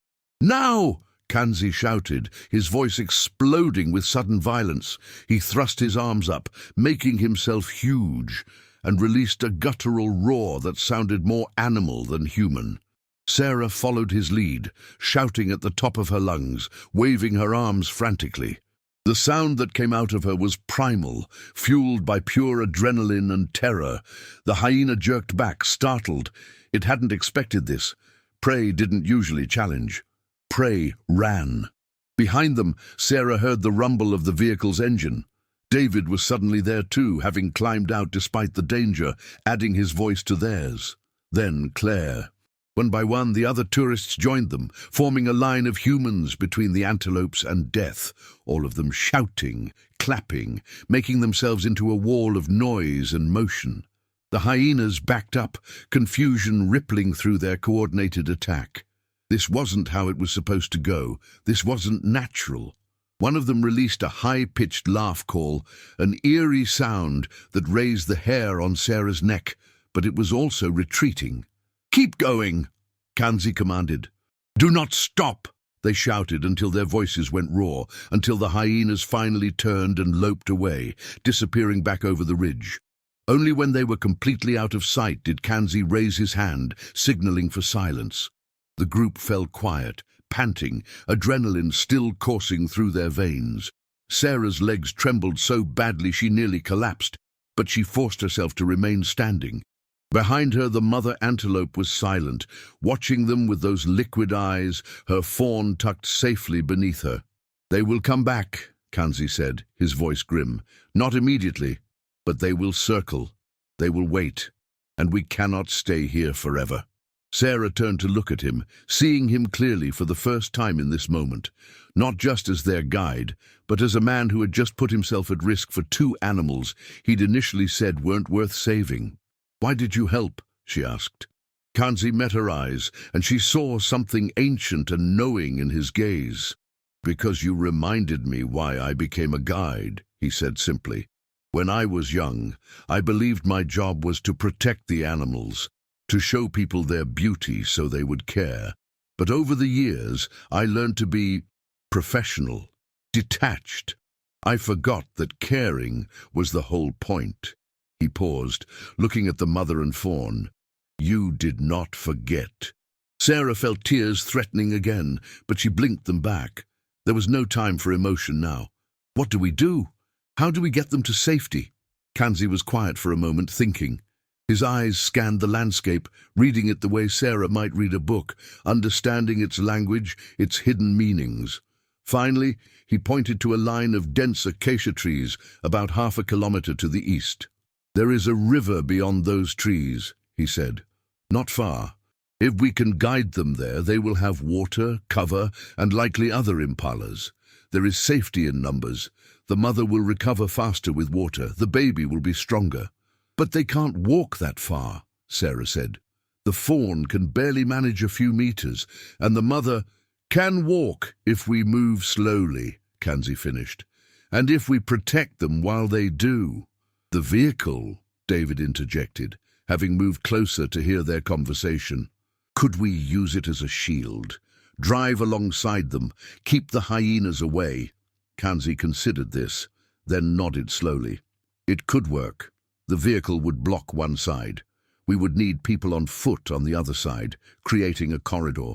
A: "Now!" Kanzi shouted, his voice exploding with sudden violence. He thrust his arms up, making himself huge, and released a guttural roar that sounded more animal than human. Sarah followed his lead, shouting at the top of her lungs, waving her arms frantically. The sound that came out of her was primal, fueled by pure adrenaline and terror. The hyena jerked back, startled. It hadn't expected this. Prey didn't usually challenge. Prey ran. Behind them, Sarah heard the rumble of the vehicle's engine. David was suddenly there too, having climbed out despite the danger, adding his voice to theirs. Then Claire. One by one, the other tourists joined them, forming a line of humans between the antelopes and death, all of them shouting, clapping, making themselves into a wall of noise and motion. The hyenas backed up, confusion rippling through their coordinated attack. This wasn't how it was supposed to go. This wasn't natural. One of them released a high-pitched laugh call, an eerie sound that raised the hair on Sarah's neck, but it was also retreating. "Keep going," Kanzi commanded. "Do not stop," they shouted until their voices went raw, until the hyenas finally turned and loped away, disappearing back over the ridge. Only when they were completely out of sight did Kanzi raise his hand, signaling for silence. The group fell quiet, panting, adrenaline still coursing through their veins. Sarah's legs trembled so badly she nearly collapsed, but she forced herself to remain standing. Behind her, the mother antelope was silent, watching them with those liquid eyes, her fawn tucked safely beneath her. "They will come back," Kanzi said, his voice grim. "Not immediately, but they will circle. They will wait, and we cannot stay here forever." Sarah turned to look at him, seeing him clearly for the first time in this moment, not just as their guide, but as a man who had just put himself at risk for two animals he'd initially said weren't worth saving. "Why did you help?" she asked. Kanzi met her eyes, and she saw something ancient and knowing in his gaze. "Because you reminded me why I became a guide," he said simply. "When I was young, I believed my job was to protect the animals, to show people their beauty so they would care. But over the years, I learned to be professional, detached. I forgot that caring was the whole point." He paused, looking at the mother and fawn. "You did not forget." Sarah felt tears threatening again, but she blinked them back. There was no time for emotion now. "What do we do? How do we get them to safety?" Kanzi was quiet for a moment, thinking. His eyes scanned the landscape, reading it the way Sarah might read a book, understanding its language, its hidden meanings. Finally, he pointed to a line of dense acacia trees about 1/2 kilometer to the east. "There is a river beyond those trees," he said. "Not far. If we can guide them there, they will have water, cover, and likely other impalas. There is safety in numbers. The mother will recover faster with water. The baby will be stronger." "But they can't walk that far," Sarah said. "The fawn can barely manage a few meters, and the mother can walk if we move slowly," Kanzi finished. "And if we protect them while they do." "The vehicle," David interjected, having moved closer to hear their conversation. "Could we use it as a shield? Drive alongside them, keep the hyenas away?" Kanzi considered this, then nodded slowly. "It could work. The vehicle would block one side. We would need people on foot on the other side, creating a corridor.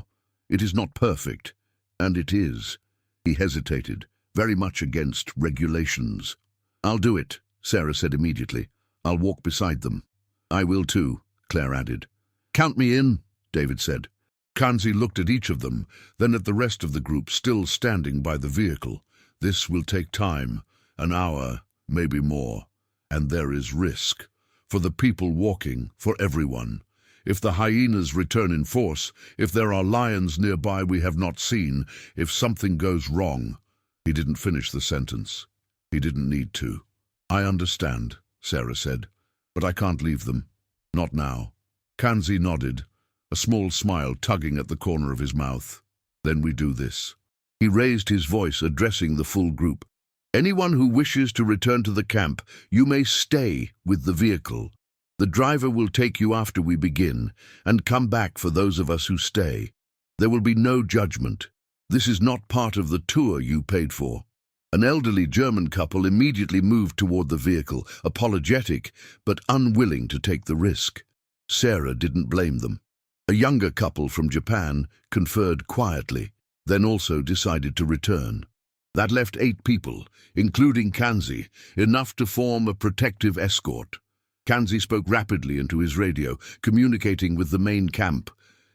A: It is not perfect, and it is." He hesitated, very much against regulations. "I'll do it," Sarah said immediately. "I'll walk beside them." "I will too," Claire added. "Count me in," David said. Kanzi looked at each of them, then at the rest of the group still standing by the vehicle. "This will take time, an hour, maybe more. And there is risk. For the people walking, for everyone. If the hyenas return in force, if there are lions nearby we have not seen, if something goes wrong." He didn't finish the sentence. He didn't need to. "I understand," Sarah said, "but I can't leave them. Not now." Kanzi nodded, a small smile tugging at the corner of his mouth. "Then we do this." He raised his voice, addressing the full group. "Anyone who wishes to return to the camp, you may stay with the vehicle. The driver will take you after we begin, and come back for those of us who stay. There will be no judgment. This is not part of the tour you paid for." An elderly German couple immediately moved toward the vehicle, apologetic but unwilling to take the risk. Sarah didn't blame them. A younger couple from Japan conferred quietly, then also decided to return. That left 8 people, including Kanzi, enough to form a protective escort. Kanzi spoke rapidly into his radio, communicating with the main camp.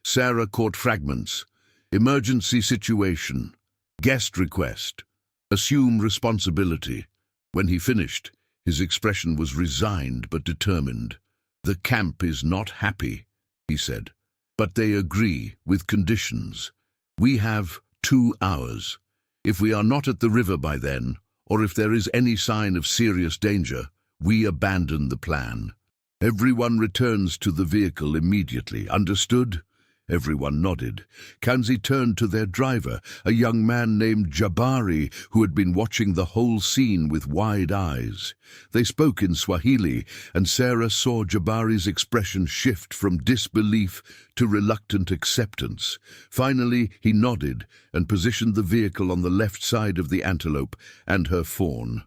A: Sarah caught fragments. Emergency situation. Guest request. Assume responsibility. When he finished, his expression was resigned but determined. "The camp is not happy," he said, "but they agree with conditions. We have 2 hours. If we are not at the river by then, or if there is any sign of serious danger, we abandon the plan. Everyone returns to the vehicle immediately. Understood?" Everyone nodded. Kanzi turned to their driver, a young man named Jabari, who had been watching the whole scene with wide eyes. They spoke in Swahili, and Sarah saw Jabari's expression shift from disbelief to reluctant acceptance. Finally, he nodded and positioned the vehicle on the left side of the Antelope and her fawn.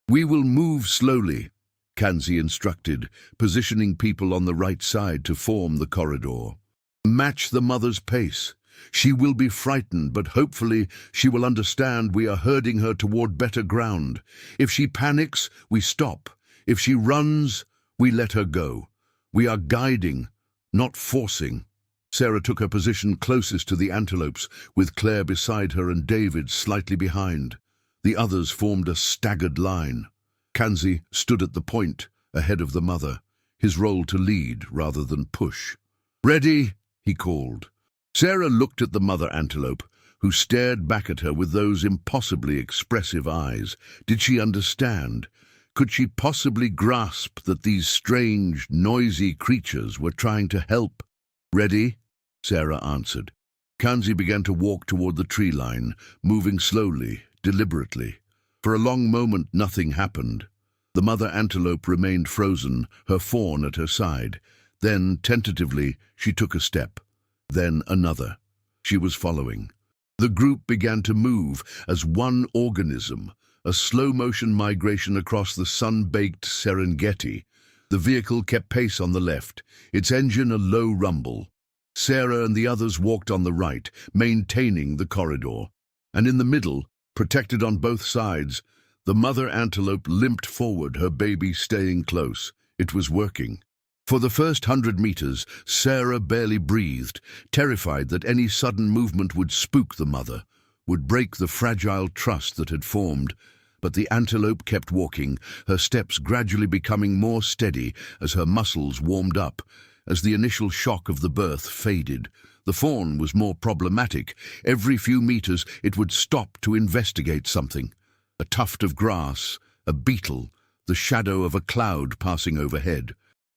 A: "We will move slowly," Kanzi instructed, positioning people on the right side to form the corridor. "Match the mother's pace. She will be frightened, but hopefully she will understand we are herding her toward better ground. If she panics, we stop. If she runs, we let her go. We are guiding, not forcing." Sarah took her position closest to the antelopes, with Claire beside her and David slightly behind. The others formed a staggered line. Kanzi stood at the point, ahead of the mother, his role to lead rather than push. "Ready?" he called. Sarah looked at the mother antelope, who stared back at her with those impossibly expressive eyes. Did she understand? Could she possibly grasp that these strange, noisy creatures were trying to help? "Ready?" Sarah answered. Kanzi began to walk toward the tree line, moving slowly, deliberately. For a long moment nothing happened. The mother antelope remained frozen, her fawn at her side. Then, tentatively, she took a step. Then another. She was following. The group began to move as one organism, a slow-motion migration across the sun-baked Serengeti. The vehicle kept pace on the left, its engine a low rumble. Sarah and the others walked on the right, maintaining the corridor. And in the middle, protected on both sides, the mother antelope limped forward, her baby staying close. It was working. For the first 100 meters, Sarah barely breathed, terrified that any sudden movement would spook the mother, would break the fragile trust that had formed. But the antelope kept walking, her steps gradually becoming more steady as her muscles warmed up. As the initial shock of the birth faded, the fawn was more problematic. Every few meters it would stop to investigate something. A tuft of grass, a beetle, the shadow of a cloud passing overhead.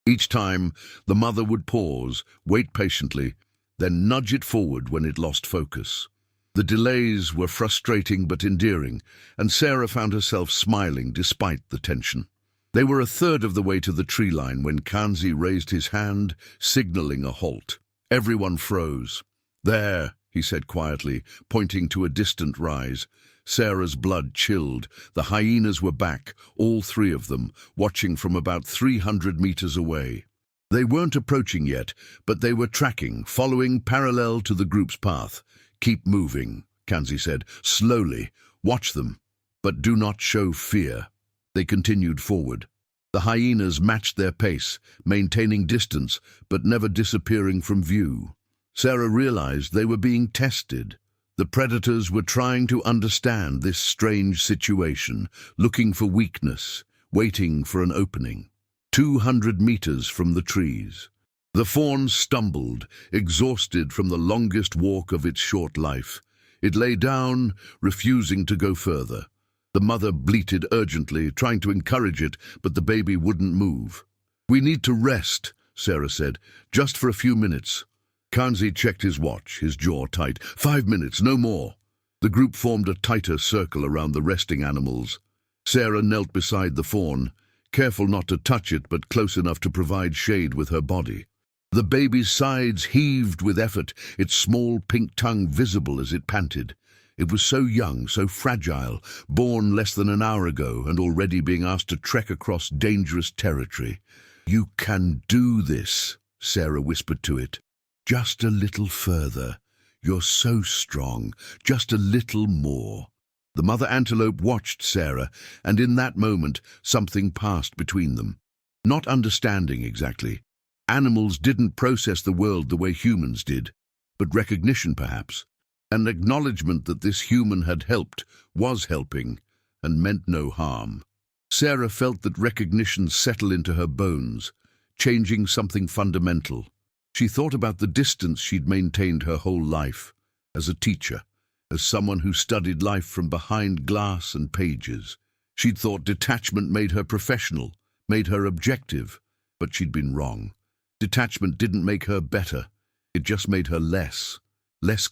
A: Each time, the mother would pause, wait patiently, then nudge it forward when it lost focus. The delays were frustrating but endearing, and Sarah found herself smiling despite the tension. They were a third of the way to the tree line when Kanzi raised his hand, signaling a halt. Everyone froze. "There," he said quietly, pointing to a distant rise. Sarah's blood chilled. The hyenas were back, all 3 of them, watching from about 300 meters away. They weren't approaching yet, but they were tracking, following parallel to the group's path. "Keep moving," Kanzi said. "Slowly. Watch them. But do not show fear." They continued forward. The hyenas matched their pace, maintaining distance, but never disappearing from view. Sarah realized they were being tested. The predators were trying to understand this strange situation, looking for weakness, waiting for an opening. 200 meters from the trees. The fawn stumbled, exhausted from the longest walk of its short life. It lay down, refusing to go further. The mother bleated urgently, trying to encourage it, but the baby wouldn't move. "We need to rest," Sarah said, "just for a few minutes." Kanzi checked his watch, his jaw tight. 5 minutes, no more. The group formed a tighter circle around the resting animals. Sarah knelt beside the fawn, careful not to touch it but close enough to provide shade with her body. The baby's sides heaved with effort, its small pink tongue visible as it panted. It was so young, so fragile, born less than an hour ago and already being asked to trek across dangerous territory. "You can do this," Sarah whispered to it. "Just a little further. You're so strong. Just a little more." The mother antelope watched Sarah, and in that moment something passed between them. Not understanding exactly. Animals didn't process the world the way humans did, but recognition perhaps. An acknowledgement that this human had helped, was helping, and meant no harm. Sarah felt that recognition settle into her bones, changing something fundamental. She thought about the distance she'd maintained her whole life, as a teacher, as someone who studied life from behind glass and pages. She'd thought detachment made her professional, made her objective, but she'd been wrong. Detachment didn't make her better, it just made her less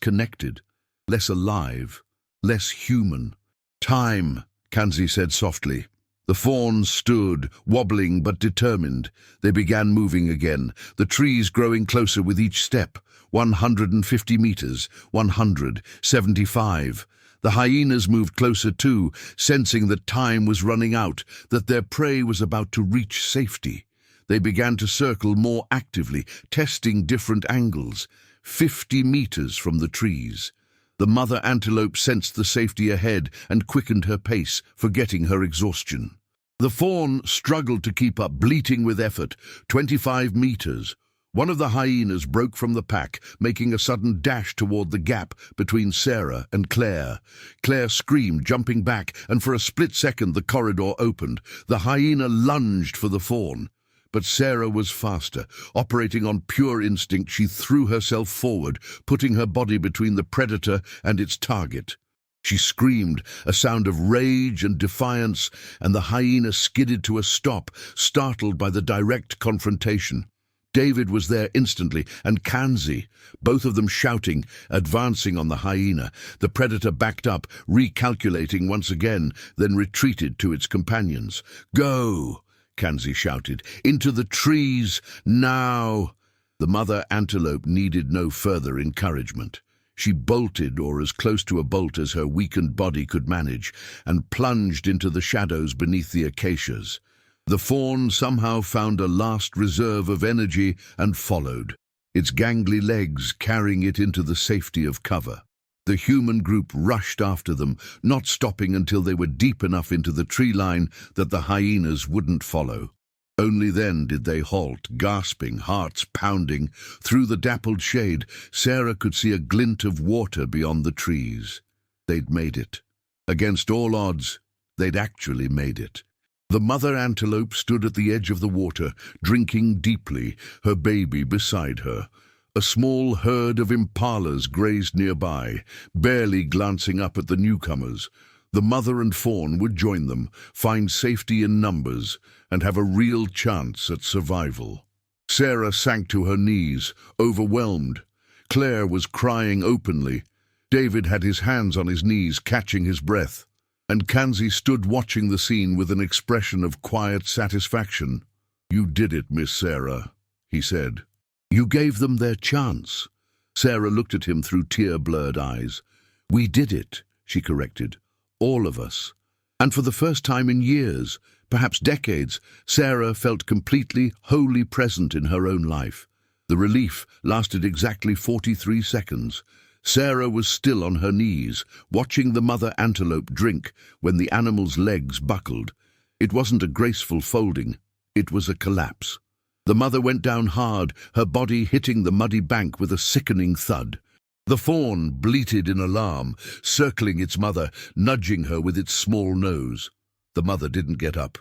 A: connected, less alive, less human. "Time," Kanzi said softly. The fawns stood, wobbling but determined. They began moving again, the trees growing closer with each step. 150 meters, 100, 75. The hyenas moved closer too, sensing that time was running out, that their prey was about to reach safety. They began to circle more actively, testing different angles. 50 meters from the trees. The mother antelope sensed the safety ahead and quickened her pace, forgetting her exhaustion. The fawn struggled to keep up, bleating with effort. 25 meters. One of the hyenas broke from the pack, making a sudden dash toward the gap between Sarah and Claire. Claire screamed, jumping back, and for a split second the corridor opened. The hyena lunged for the fawn. But Sarah was faster. Operating on pure instinct, she threw herself forward, putting her body between the predator and its target. She screamed, a sound of rage and defiance, and the hyena skidded to a stop, startled by the direct confrontation. David was there instantly, and Kanzi, both of them shouting, advancing on the hyena. The predator backed up, recalculating once again, then retreated to its companions. "Go!" Kanzi shouted. "Into the trees, now!" The mother antelope needed no further encouragement. She bolted, or as close to a bolt as her weakened body could manage, and plunged into the shadows beneath the acacias. The fawn somehow found a last reserve of energy and followed, its gangly legs carrying it into the safety of cover. The human group rushed after them, not stopping until they were deep enough into the tree line that the hyenas wouldn't follow. Only then did they halt, gasping, hearts pounding. Through the dappled shade, Sarah could see a glint of water beyond the trees. They'd made it. Against all odds, they'd actually made it. The mother antelope stood at the edge of the water, drinking deeply, her baby beside her. A small herd of impalas grazed nearby, barely glancing up at the newcomers. The mother and fawn would join them, find safety in numbers, and have a real chance at survival. Sarah sank to her knees, overwhelmed. Claire was crying openly. David had his hands on his knees, catching his breath. And Kanzi stood watching the scene with an expression of quiet satisfaction. "You did it, Miss Sarah," he said. "You gave them their chance." Sarah looked at him through tear-blurred eyes. "We did it," she corrected. "All of us." And for the first time in years, perhaps decades, Sarah felt completely, wholly present in her own life. The relief lasted exactly 43 seconds. Sarah was still on her knees, watching the mother antelope drink when the animal's legs buckled. It wasn't a graceful folding, it was a collapse. The mother went down hard, her body hitting the muddy bank with a sickening thud. The fawn bleated in alarm, circling its mother, nudging her with its small nose. The mother didn't get up.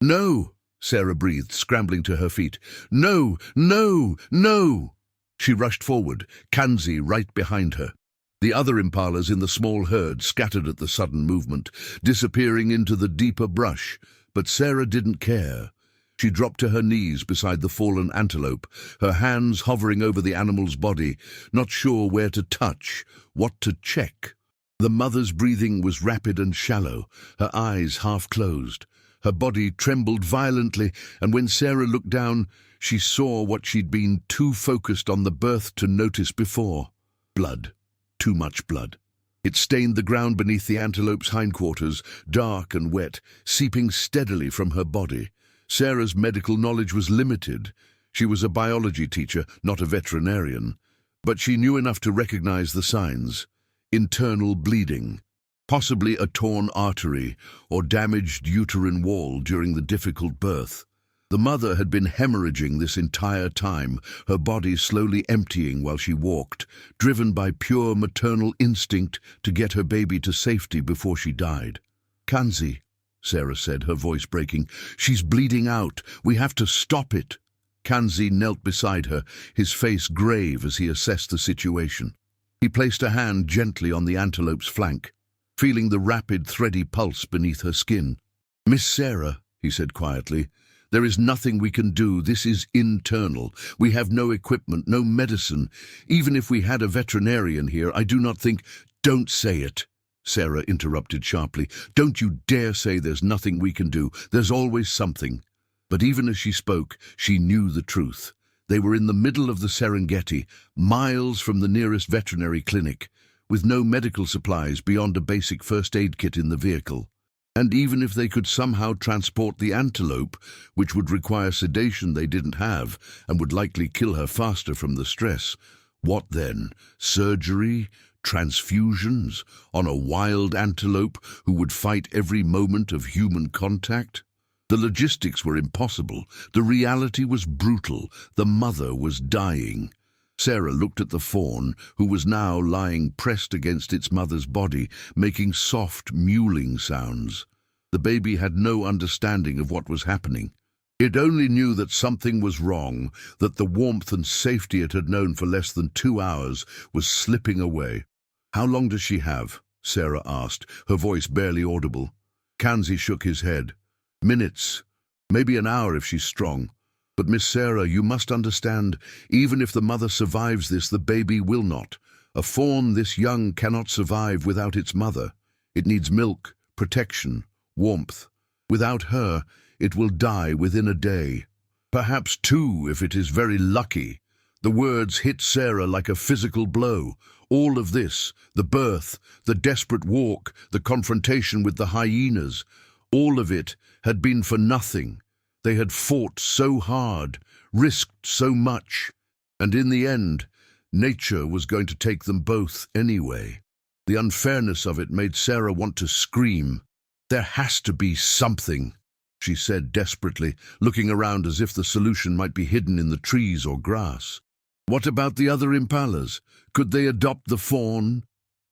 A: "No!" Sarah breathed, scrambling to her feet. "No! No! No!" She rushed forward, Kanzi right behind her. The other impalas in the small herd scattered at the sudden movement, disappearing into the deeper brush, but Sarah didn't care. She dropped to her knees beside the fallen antelope, her hands hovering over the animal's body, not sure where to touch, what to check. The mother's breathing was rapid and shallow, her eyes half closed. Her body trembled violently, and when Sarah looked down, she saw what she'd been too focused on the birth to notice before. Blood. Too much blood. It stained the ground beneath the antelope's hindquarters, dark and wet, seeping steadily from her body. Sarah's medical knowledge was limited. She was a biology teacher, not a veterinarian, but she knew enough to recognize the signs. Internal bleeding, possibly a torn artery or damaged uterine wall during the difficult birth. The mother had been hemorrhaging this entire time, her body slowly emptying while she walked, driven by pure maternal instinct to get her baby to safety before she died. "Kanzi," Sarah said, her voice breaking, "she's bleeding out. We have to stop it." Kanzi knelt beside her, his face grave as he assessed the situation. He placed a hand gently on the antelope's flank, feeling the rapid, thready pulse beneath her skin. "Miss Sarah," he said quietly, "there is nothing we can do. This is internal. We have no equipment, no medicine. Even if we had a veterinarian here, I do not think—" "Don't say it," Sarah interrupted sharply. "Don't you dare say there's nothing we can do. There's always something." But even as she spoke, she knew the truth. They were in the middle of the Serengeti, miles from the nearest veterinary clinic, with no medical supplies beyond a basic first aid kit in the vehicle. And even if they could somehow transport the antelope, which would require sedation they didn't have and would likely kill her faster from the stress, what then? Surgery? Transfusions? On a wild antelope who would fight every moment of human contact? The logistics were impossible. The reality was brutal. The mother was dying. Sarah looked at the fawn, who was now lying pressed against its mother's body, making soft, mewling sounds. The baby had no understanding of what was happening. It only knew that something was wrong, that the warmth and safety it had known for less than 2 hours was slipping away. "How long does she have?" Sarah asked, her voice barely audible. Kanzi shook his head. "Minutes, maybe an hour if she's strong. But Miss Sarah, you must understand, even if the mother survives this, the baby will not. A fawn this young cannot survive without its mother. It needs milk, protection, warmth. Without her, it will die within a day. Perhaps 2 if it is very lucky." The words hit Sarah like a physical blow. All of this, the birth, the desperate walk, the confrontation with the hyenas, all of it had been for nothing. They had fought so hard, risked so much, and in the end, nature was going to take them both anyway. The unfairness of it made Sarah want to scream. "There has to be something," she said desperately, looking around as if the solution might be hidden in the trees or grass. "What about the other impalas? Could they adopt the fawn?"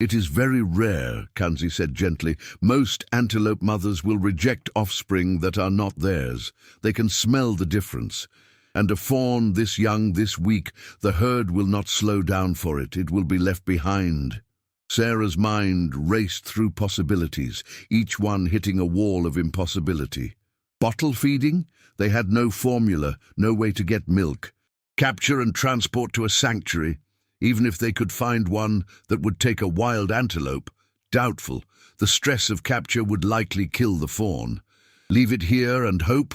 A: "It is very rare," Kanzi said gently. "Most antelope mothers will reject offspring that are not theirs. They can smell the difference. And a fawn this young, this weak, the herd will not slow down for it. It will be left behind." Sarah's mind raced through possibilities, each one hitting a wall of impossibility. Bottle feeding? They had no formula, no way to get milk. Capture and transport to a sanctuary? Even if they could find one that would take a wild antelope, doubtful. The stress of capture would likely kill the fawn. Leave it here and hope?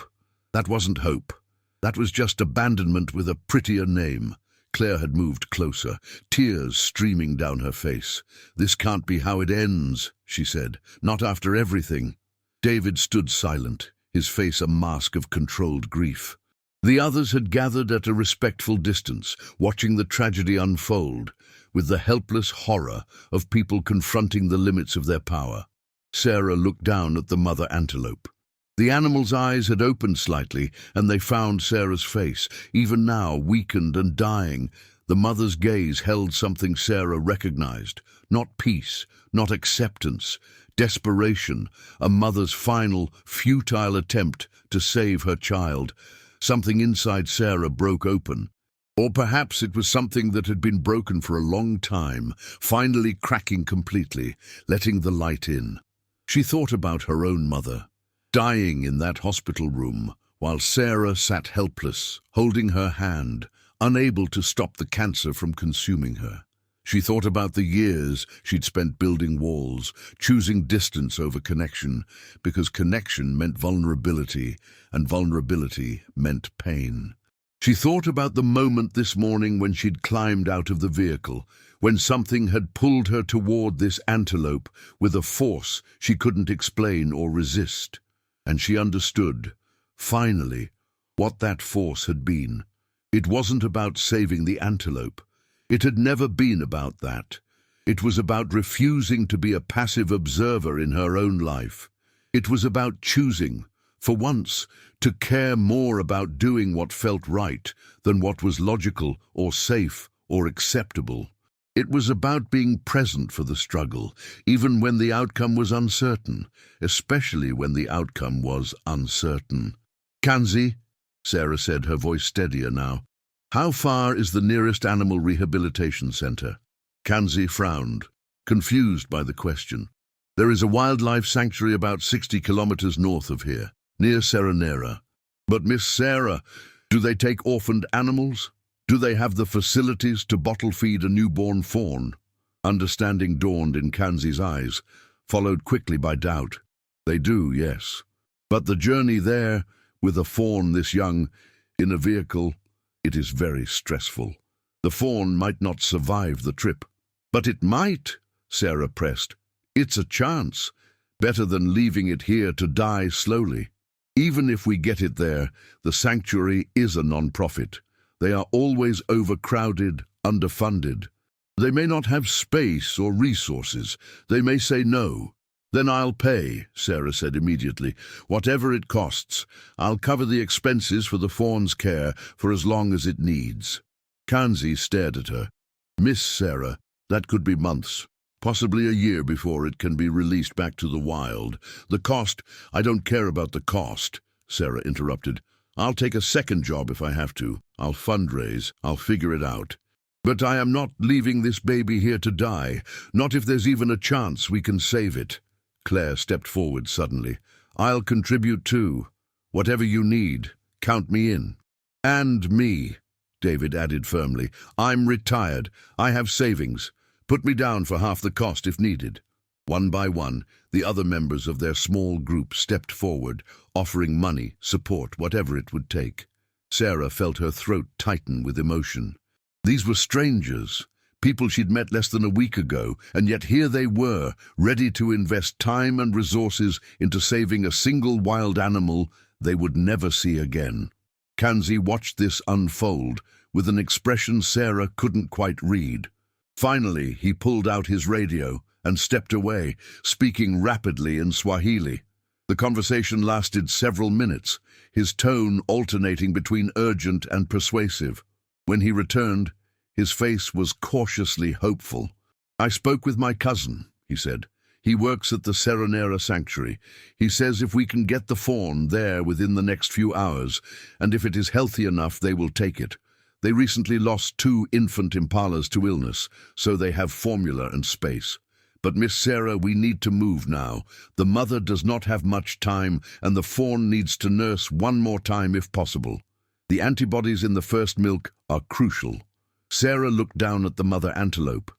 A: That wasn't hope. That was just abandonment with a prettier name. Claire had moved closer, tears streaming down her face. "This can't be how it ends," she said. "Not after everything." David stood silent, his face a mask of controlled grief. The others had gathered at a respectful distance, watching the tragedy unfold, with the helpless horror of people confronting the limits of their power. Sarah looked down at the mother antelope. The animal's eyes had opened slightly, and they found Sarah's face. Even now, weakened and dying, the mother's gaze held something Sarah recognized. Not peace, not acceptance, desperation, a mother's final, futile attempt to save her child. Something inside Sarah broke open. Or perhaps it was something that had been broken for a long time, finally cracking completely, letting the light in. She thought about her own mother, dying in that hospital room, while Sarah sat helpless, holding her hand, unable to stop the cancer from consuming her. She thought about the years she'd spent building walls, choosing distance over connection, because connection meant vulnerability, and vulnerability meant pain. She thought about the moment this morning when she'd climbed out of the vehicle, when something had pulled her toward this antelope with a force she couldn't explain or resist. And she understood, finally, what that force had been. It wasn't about saving the antelope. It had never been about that. It was about refusing to be a passive observer in her own life. It was about choosing, for once, to care more about doing what felt right than what was logical or safe or acceptable. It was about being present for the struggle, even when the outcome was uncertain, especially when the outcome was uncertain. "Kanzi," Sarah said, her voice steadier now, "how far is the nearest animal rehabilitation center?" Kanzi frowned, confused by the question. "There is a wildlife sanctuary about 60 kilometers north of here, near Serenera." "But Miss Sarah, do they take orphaned animals? Do they have the facilities to bottle feed a newborn fawn?" Understanding dawned in Kanzi's eyes, followed quickly by doubt. "They do, yes. But the journey there, with a fawn this young, in a vehicle, it is very stressful. The fawn might not survive the trip." "But it might," Sarah pressed. "It's a chance. Better than leaving it here to die slowly. Even if we get it there, the sanctuary is a non-profit. They are always overcrowded, underfunded. They may not have space or resources. They may say no." "Then I'll pay," Sarah said immediately. "Whatever it costs. I'll cover the expenses for the fawn's care for as long as it needs." Kanzi stared at her. "Miss Sarah, that could be months, possibly a year before it can be released back to the wild. The cost—" "I don't care about the cost," Sarah interrupted. "I'll take a second job if I have to. I'll fundraise. I'll figure it out. But I am not leaving this baby here to die, not if there's even a chance we can save it." Claire stepped forward suddenly. "I'll contribute too. Whatever you need, count me in." "And me," David added firmly. "I'm retired. I have savings. Put me down for half the cost if needed." One by one, the other members of their small group stepped forward, offering money, support, whatever it would take. Sarah felt her throat tighten with emotion. These were strangers, people she'd met less than a week ago, and yet here they were, ready to invest time and resources into saving a single wild animal they would never see again. Kanzi watched this unfold with an expression Sarah couldn't quite read. Finally, he pulled out his radio and stepped away, speaking rapidly in Swahili. The conversation lasted several minutes, his tone alternating between urgent and persuasive. When he returned, his face was cautiously hopeful. "I spoke with my cousin," he said. "He works at the Serenera Sanctuary. He says if we can get the fawn there within the next few hours, and if it is healthy enough, they will take it. They recently lost 2 infant impalas to illness, so they have formula and space. But Miss Sarah, we need to move now. The mother does not have much time, and the fawn needs to nurse one more time if possible. The antibodies in the first milk are crucial." Sarah looked down at the mother antelope.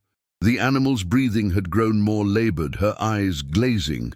A: The animal's breathing had grown more labored, her eyes glazing.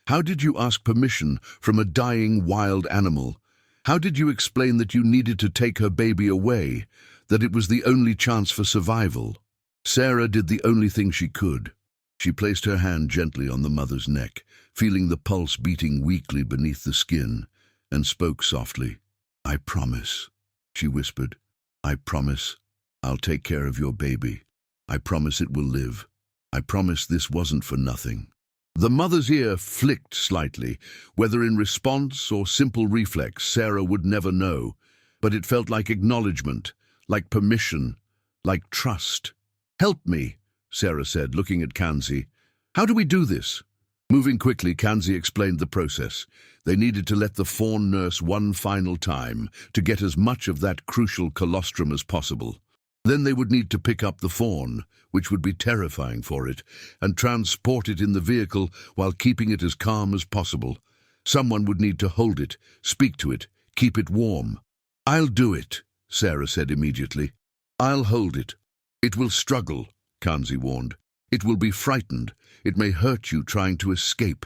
A: "How did you ask permission from a dying wild animal? How did you explain that you needed to take her baby away, that it was the only chance for survival?" Sarah did the only thing she could. She placed her hand gently on the mother's neck, feeling the pulse beating weakly beneath the skin, and spoke softly. "I promise," she whispered. "I promise I'll take care of your baby. I promise it will live. I promise this wasn't for nothing." The mother's ear flicked slightly, whether in response or simple reflex, Sarah would never know, but it felt like acknowledgement, like permission, like trust. "Help me," Sarah said, looking at Kanzi. "How do we do this?" Moving quickly, Kanzi explained the process. They needed to let the fawn nurse one final time to get as much of that crucial colostrum as possible. Then they would need to pick up the fawn, which would be terrifying for it, and transport it in the vehicle while keeping it as calm as possible. Someone would need to hold it, speak to it, keep it warm. "I'll do it," Sarah said immediately. "I'll hold it." "It will struggle," Kanzi warned. "It will be frightened. It may hurt you trying to escape."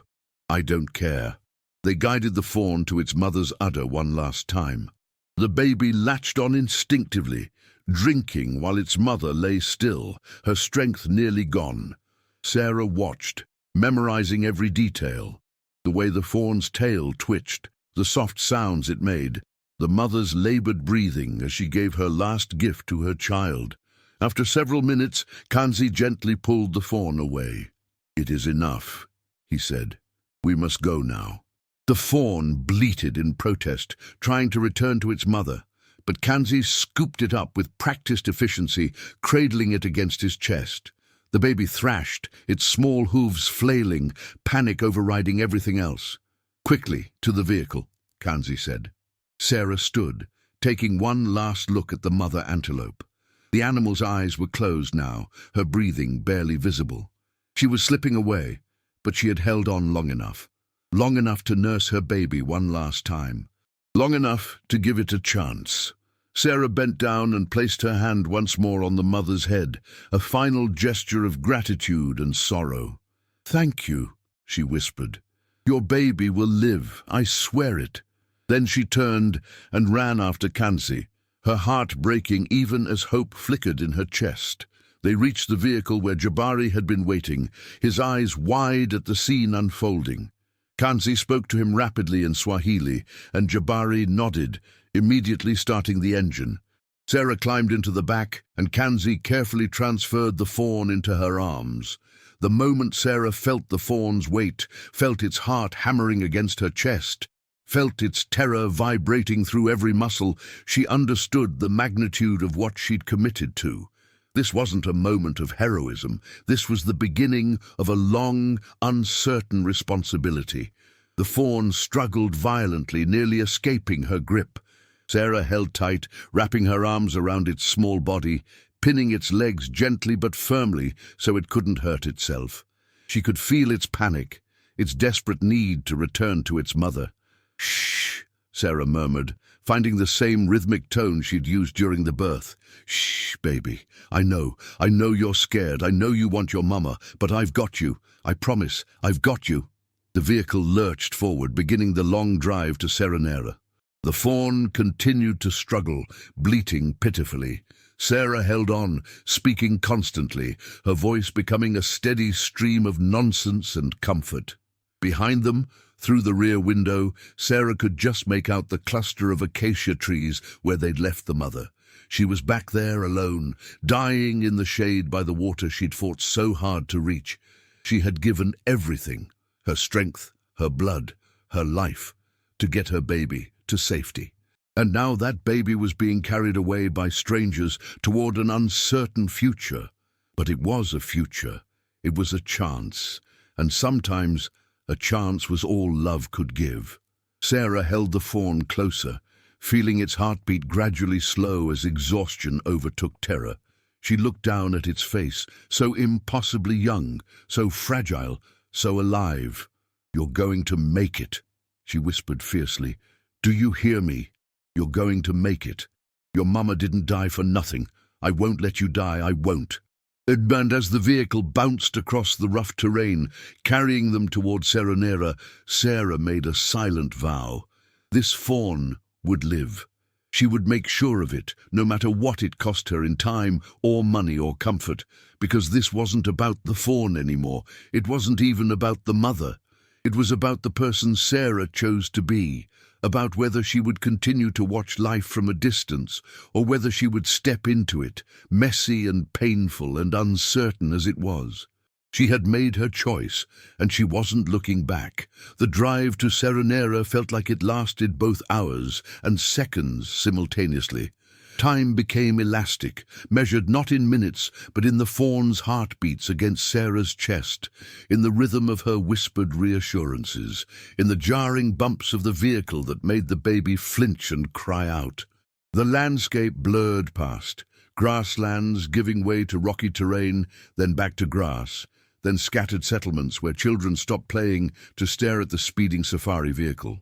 A: "I don't care." They guided the fawn to its mother's udder one last time. The baby latched on instinctively, drinking while its mother lay still, her strength nearly gone. Sarah watched, memorizing every detail. The way the fawn's tail twitched, the soft sounds it made, the mother's labored breathing as she gave her last gift to her child. After several minutes, Kanzi gently pulled the fawn away. "It is enough," he said. "We must go now." The fawn bleated in protest, trying to return to its mother, but Kanzi scooped it up with practiced efficiency, cradling it against his chest. The baby thrashed, its small hooves flailing, panic overriding everything else. "Quickly, to the vehicle," Kanzi said. Sarah stood, taking one last look at the mother antelope. The animal's eyes were closed now, her breathing barely visible. She was slipping away, but she had held on long enough to nurse her baby one last time, long enough to give it a chance. Sarah bent down and placed her hand once more on the mother's head, a final gesture of gratitude and sorrow. "Thank you," she whispered. "Your baby will live, I swear it." Then she turned and ran after Kanzi, her heart breaking even as hope flickered in her chest. They reached the vehicle where Jabari had been waiting, his eyes wide at the scene unfolding. Kanzi spoke to him rapidly in Swahili, and Jabari nodded, immediately starting the engine. Sarah climbed into the back, and Kanzi carefully transferred the fawn into her arms. The moment Sarah felt the fawn's weight, felt its heart hammering against her chest, felt its terror vibrating through every muscle, she understood the magnitude of what she'd committed to. This wasn't a moment of heroism. This was the beginning of a long, uncertain responsibility. The fawn struggled violently, nearly escaping her grip. Sarah held tight, wrapping her arms around its small body, pinning its legs gently but firmly so it couldn't hurt itself. She could feel its panic, its desperate need to return to its mother. "Shh," Sarah murmured, finding the same rhythmic tone she'd used during the birth. "Shh, baby. I know you're scared. I know you want your mama, but I've got you. I promise, I've got you." The vehicle lurched forward, beginning the long drive to Serenera. The fawn continued to struggle, bleating pitifully. Sarah held on, speaking constantly, her voice becoming a steady stream of nonsense and comfort. Behind them, through the rear window, Sarah could just make out the cluster of acacia trees where they'd left the mother. She was back there alone, dying in the shade by the water she'd fought so hard to reach. She had given everything, her strength, her blood, her life, to get her baby to safety. And now that baby was being carried away by strangers toward an uncertain future. But it was a future. It was a chance. And sometimes a chance was all love could give. Sarah held the fawn closer, feeling its heartbeat gradually slow as exhaustion overtook terror. She looked down at its face, so impossibly young, so fragile, so alive. "You're going to make it," she whispered fiercely. "Do you hear me? You're going to make it. Your mama didn't die for nothing. I won't let you die, I won't." And as the vehicle bounced across the rough terrain, carrying them toward Serenera, Sarah made a silent vow. This fawn would live. She would make sure of it, no matter what it cost her in time or money or comfort, because this wasn't about the fawn anymore. It wasn't even about the mother. It was about the person Sarah chose to be, about whether she would continue to watch life from a distance or whether she would step into it, messy and painful and uncertain as it was. She had made her choice, and she wasn't looking back. The drive to Serenera felt like it lasted both hours and seconds simultaneously. Time became elastic, measured not in minutes, but in the fawn's heartbeats against Sarah's chest, in the rhythm of her whispered reassurances, in the jarring bumps of the vehicle that made the baby flinch and cry out. The landscape blurred past, grasslands giving way to rocky terrain, then back to grass, then scattered settlements where children stopped playing to stare at the speeding safari vehicle.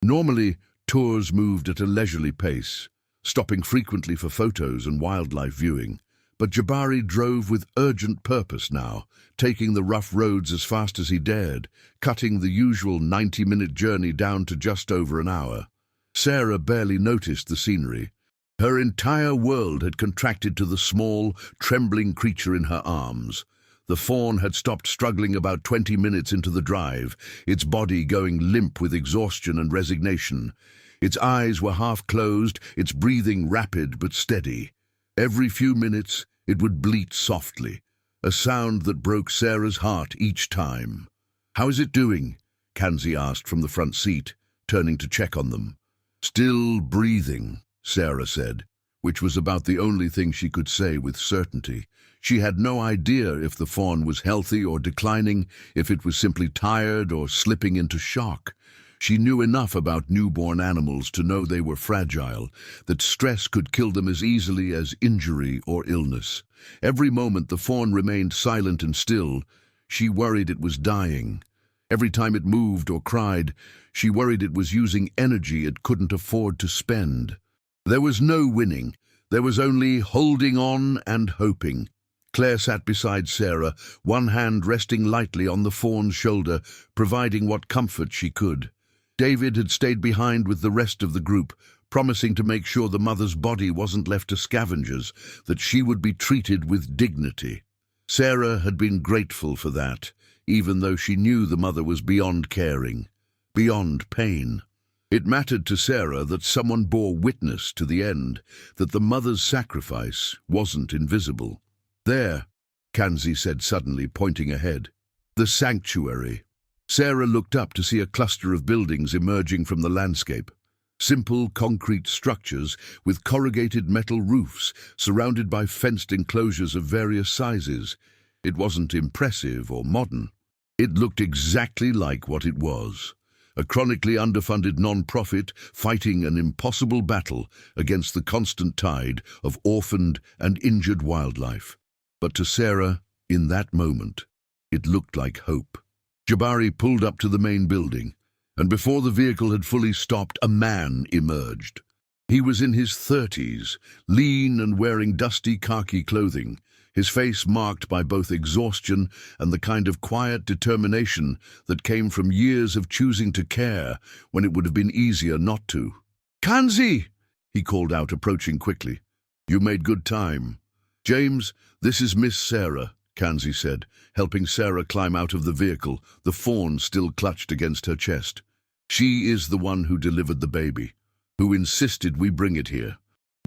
A: Normally, tours moved at a leisurely pace, stopping frequently for photos and wildlife viewing. But Jabari drove with urgent purpose now, taking the rough roads as fast as he dared, cutting the usual 90-minute journey down to just over an hour. Sarah barely noticed the scenery. Her entire world had contracted to the small, trembling creature in her arms. The fawn had stopped struggling about 20 minutes into the drive, its body going limp with exhaustion and resignation. Its eyes were half closed, its breathing rapid but steady. Every few minutes it would bleat softly, a sound that broke Sarah's heart each time. "How is it doing?" Kanzi asked from the front seat, turning to check on them. "Still breathing," Sarah said, which was about the only thing she could say with certainty. She had no idea if the fawn was healthy or declining, if it was simply tired or slipping into shock. She knew enough about newborn animals to know they were fragile, that stress could kill them as easily as injury or illness. Every moment the fawn remained silent and still. She worried it was dying. Every time it moved or cried, she worried it was using energy it couldn't afford to spend. There was no winning. There was only holding on and hoping. Claire sat beside Sarah, one hand resting lightly on the fawn's shoulder, providing what comfort she could. David had stayed behind with the rest of the group, promising to make sure the mother's body wasn't left to scavengers, that she would be treated with dignity. Sarah had been grateful for that, even though she knew the mother was beyond caring, beyond pain. It mattered to Sarah that someone bore witness to the end, that the mother's sacrifice wasn't invisible. "There," Kanzi said suddenly, pointing ahead. "The sanctuary." Sarah looked up to see a cluster of buildings emerging from the landscape. Simple concrete structures with corrugated metal roofs surrounded by fenced enclosures of various sizes. It wasn't impressive or modern. It looked exactly like what it was. A chronically underfunded non-profit fighting an impossible battle against the constant tide of orphaned and injured wildlife. But to Sarah, in that moment, it looked like hope. Jabari pulled up to the main building, and before the vehicle had fully stopped, a man emerged. He was in his 30s, lean and wearing dusty khaki clothing, his face marked by both exhaustion and the kind of quiet determination that came from years of choosing to care when it would have been easier not to. "Kanzi!" he called out, approaching quickly. "You made good time." "James, this is Miss Sarah," Kanzi said, helping Sarah climb out of the vehicle, the fawn still clutched against her chest. "She is the one who delivered the baby, who insisted we bring it here."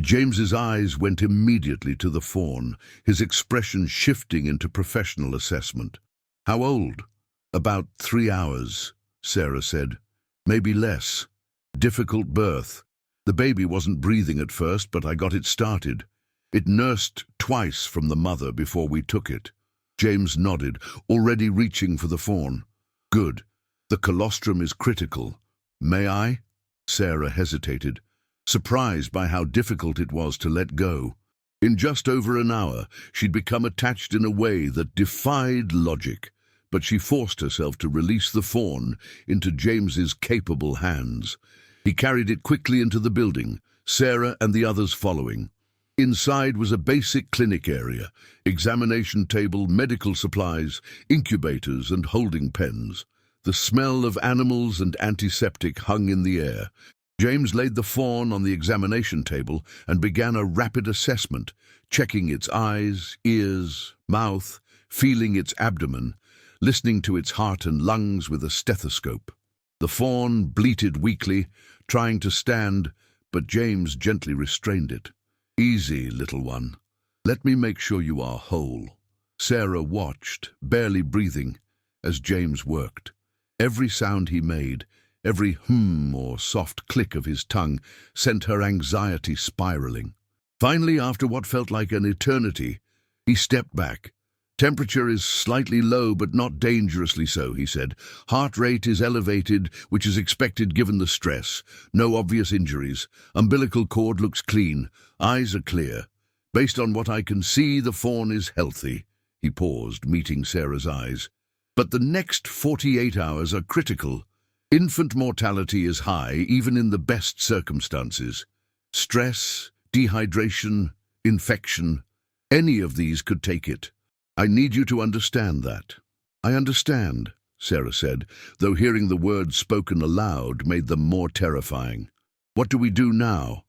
A: James's eyes went immediately to the fawn, his expression shifting into professional assessment. "How old?" "About 3 hours," Sarah said. "Maybe less. Difficult birth. The baby wasn't breathing at first, but I got it started. It nursed twice from the mother before we took it." James nodded, already reaching for the fawn. "Good. The colostrum is critical. May I?" Sarah hesitated, surprised by how difficult it was to let go. In just over an hour, she'd become attached in a way that defied logic, but she forced herself to release the fawn into James's capable hands. He carried it quickly into the building, Sarah and the others following. Inside was a basic clinic area, examination table, medical supplies, incubators and holding pens. The smell of animals and antiseptic hung in the air. James laid the fawn on the examination table and began a rapid assessment, checking its eyes, ears, mouth, feeling its abdomen, listening to its heart and lungs with a stethoscope. The fawn bleated weakly, trying to stand, but James gently restrained it. "Easy, little one. Let me make sure you are whole." Sarah watched, barely breathing, as James worked. Every sound he made, every or soft click of his tongue, sent her anxiety spiraling. Finally, after what felt like an eternity, he stepped back. "Temperature is slightly low, but not dangerously so," he said. "Heart rate is elevated, which is expected given the stress. No obvious injuries. Umbilical cord looks clean. Eyes are clear. Based on what I can see, the fawn is healthy." He paused, meeting Sarah's eyes. "But the next 48 hours are critical. Infant mortality is high, even in the best circumstances. Stress, dehydration, infection, any of these could take it. I need you to understand that." "I understand," Sarah said, though hearing the words spoken aloud made them more terrifying. "What do we do now?"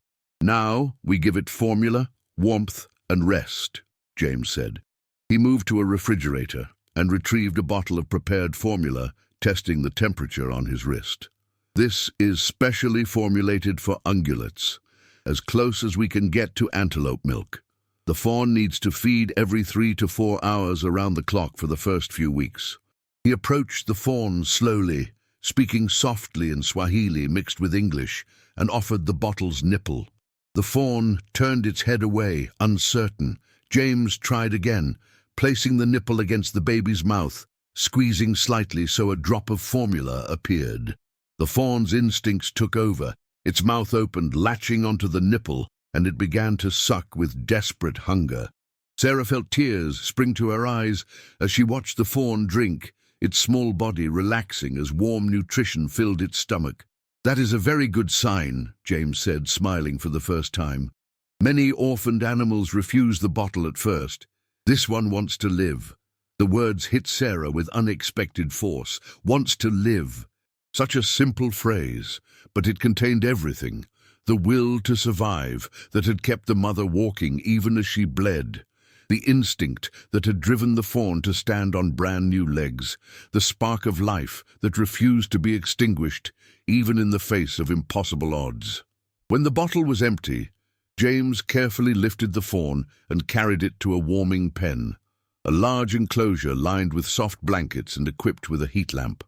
A: Now we give it formula, warmth, and rest, James said. He moved to a refrigerator and retrieved a bottle of prepared formula, testing the temperature on his wrist. This is specially formulated for ungulates, as close as we can get to antelope milk. The fawn needs to feed every 3 to 4 hours around the clock for the first few weeks. He approached the fawn slowly, speaking softly in Swahili mixed with English, and offered the bottle's nipple. The fawn turned its head away, uncertain. James tried again, placing the nipple against the baby's mouth, squeezing slightly so a drop of formula appeared. The fawn's instincts took over. Its mouth opened, latching onto the nipple, and it began to suck with desperate hunger. Sarah felt tears spring to her eyes as she watched the fawn drink, its small body relaxing as warm nutrition filled its stomach. "That is a very good sign," James said, smiling for the first time. "Many orphaned animals refuse the bottle at first. This one wants to live." The words hit Sarah with unexpected force. Wants to live. Such a simple phrase, but it contained everything. The will to survive that had kept the mother walking even as she bled. The instinct that had driven the fawn to stand on brand new legs. The spark of life that refused to be extinguished, even in the face of impossible odds. When the bottle was empty, James carefully lifted the fawn and carried it to a warming pen, a large enclosure lined with soft blankets and equipped with a heat lamp.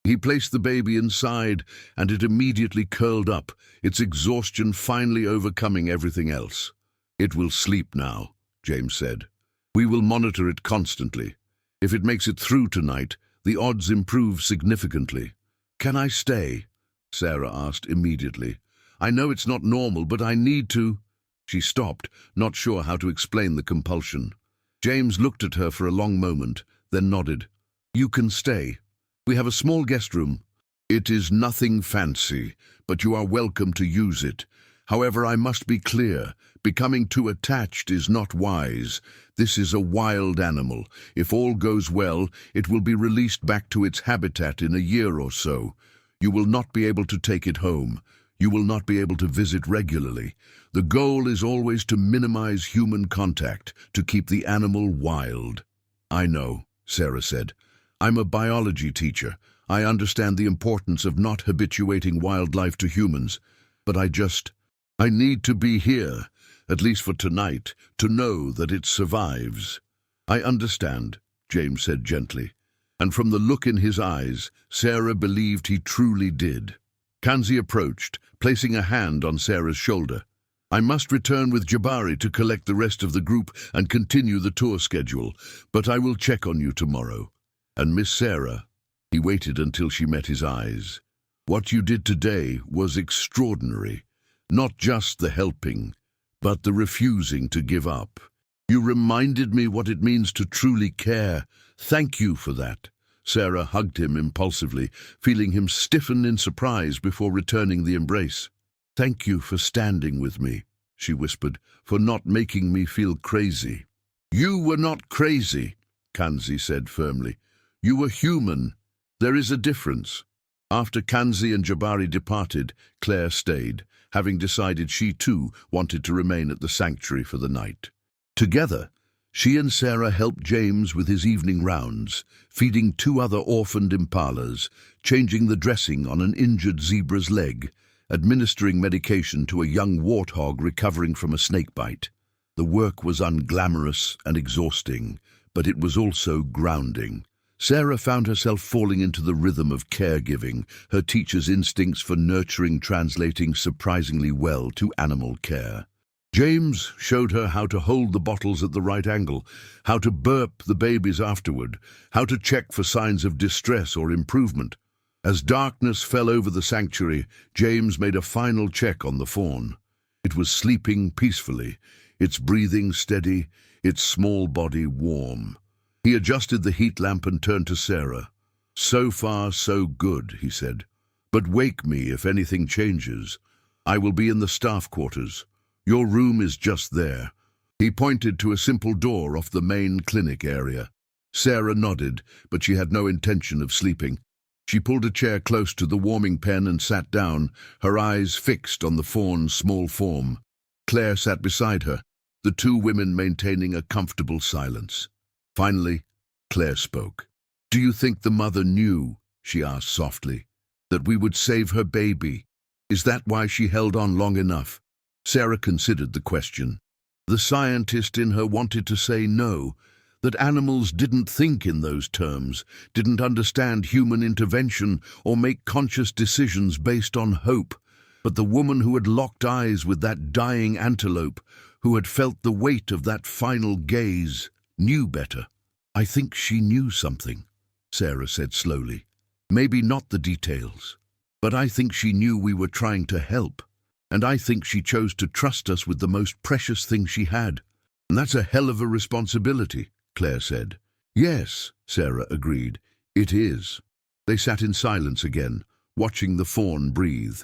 A: He placed the baby inside, and it immediately curled up, its exhaustion finally overcoming everything else. "It will sleep now," James said. "We will monitor it constantly. If it makes it through tonight, the odds improve significantly." "Can I stay?" Sarah asked immediately. "I know it's not normal, but I need to." She stopped, not sure how to explain the compulsion. James looked at her for a long moment, then nodded. "You can stay. We have a small guest room. It is nothing fancy, but you are welcome to use it. However, I must be clear. Becoming too attached is not wise. This is a wild animal. If all goes well, it will be released back to its habitat in a year or so. You will not be able to take it home. You will not be able to visit regularly. The goal is always to minimize human contact, to keep the animal wild." "I know," Sarah said. "I'm a biology teacher. I understand the importance of not habituating wildlife to humans. But I need to be here, at least for tonight, to know that it survives." "I understand," James said gently. And from the look in his eyes, Sarah believed he truly did. Kanzi approached, placing a hand on Sarah's shoulder. "I must return with Jabari to collect the rest of the group and continue the tour schedule, but I will check on you tomorrow. And Miss Sarah," he waited until she met his eyes, "what you did today was extraordinary. Not just the helping, but the refusing to give up. You reminded me what it means to truly care. Thank you for that." Sarah hugged him impulsively, feeling him stiffen in surprise before returning the embrace. "Thank you for standing with me," she whispered, "for not making me feel crazy." "You were not crazy," Kanzi said firmly. "You were human. There is a difference." After Kanzi and Jabari departed, Claire stayed, having decided she too wanted to remain at the sanctuary for the night. Together, she and Sarah helped James with his evening rounds, feeding 2 other orphaned impalas, changing the dressing on an injured zebra's leg, administering medication to a young warthog recovering from a snake bite. The work was unglamorous and exhausting, but it was also grounding. Sarah found herself falling into the rhythm of caregiving, her teacher's instincts for nurturing translating surprisingly well to animal care. James showed her how to hold the bottles at the right angle, how to burp the babies afterward, how to check for signs of distress or improvement. As darkness fell over the sanctuary, James made a final check on the fawn. It was sleeping peacefully, its breathing steady, its small body warm. He adjusted the heat lamp and turned to Sarah. "So far, so good," he said. "But wake me if anything changes. I will be in the staff quarters. Your room is just there." He pointed to a simple door off the main clinic area. Sarah nodded, but she had no intention of sleeping. She pulled a chair close to the warming pen and sat down, her eyes fixed on the fawn's small form. Claire sat beside her, the two women maintaining a comfortable silence. Finally, Claire spoke. "Do you think the mother knew," she asked softly, "that we would save her baby? Is that why she held on long enough?" Sarah considered the question. The scientist in her wanted to say no, that animals didn't think in those terms, didn't understand human intervention or make conscious decisions based on hope. But the woman who had locked eyes with that dying antelope, who had felt the weight of that final gaze, knew better. "I think she knew something," Sarah said slowly. "Maybe not the details, but I think she knew we were trying to help. And I think she chose to trust us with the most precious thing she had. And that's a hell of a responsibility," Claire said. "Yes," Sarah agreed. "It is." They sat in silence again, watching the fawn breathe.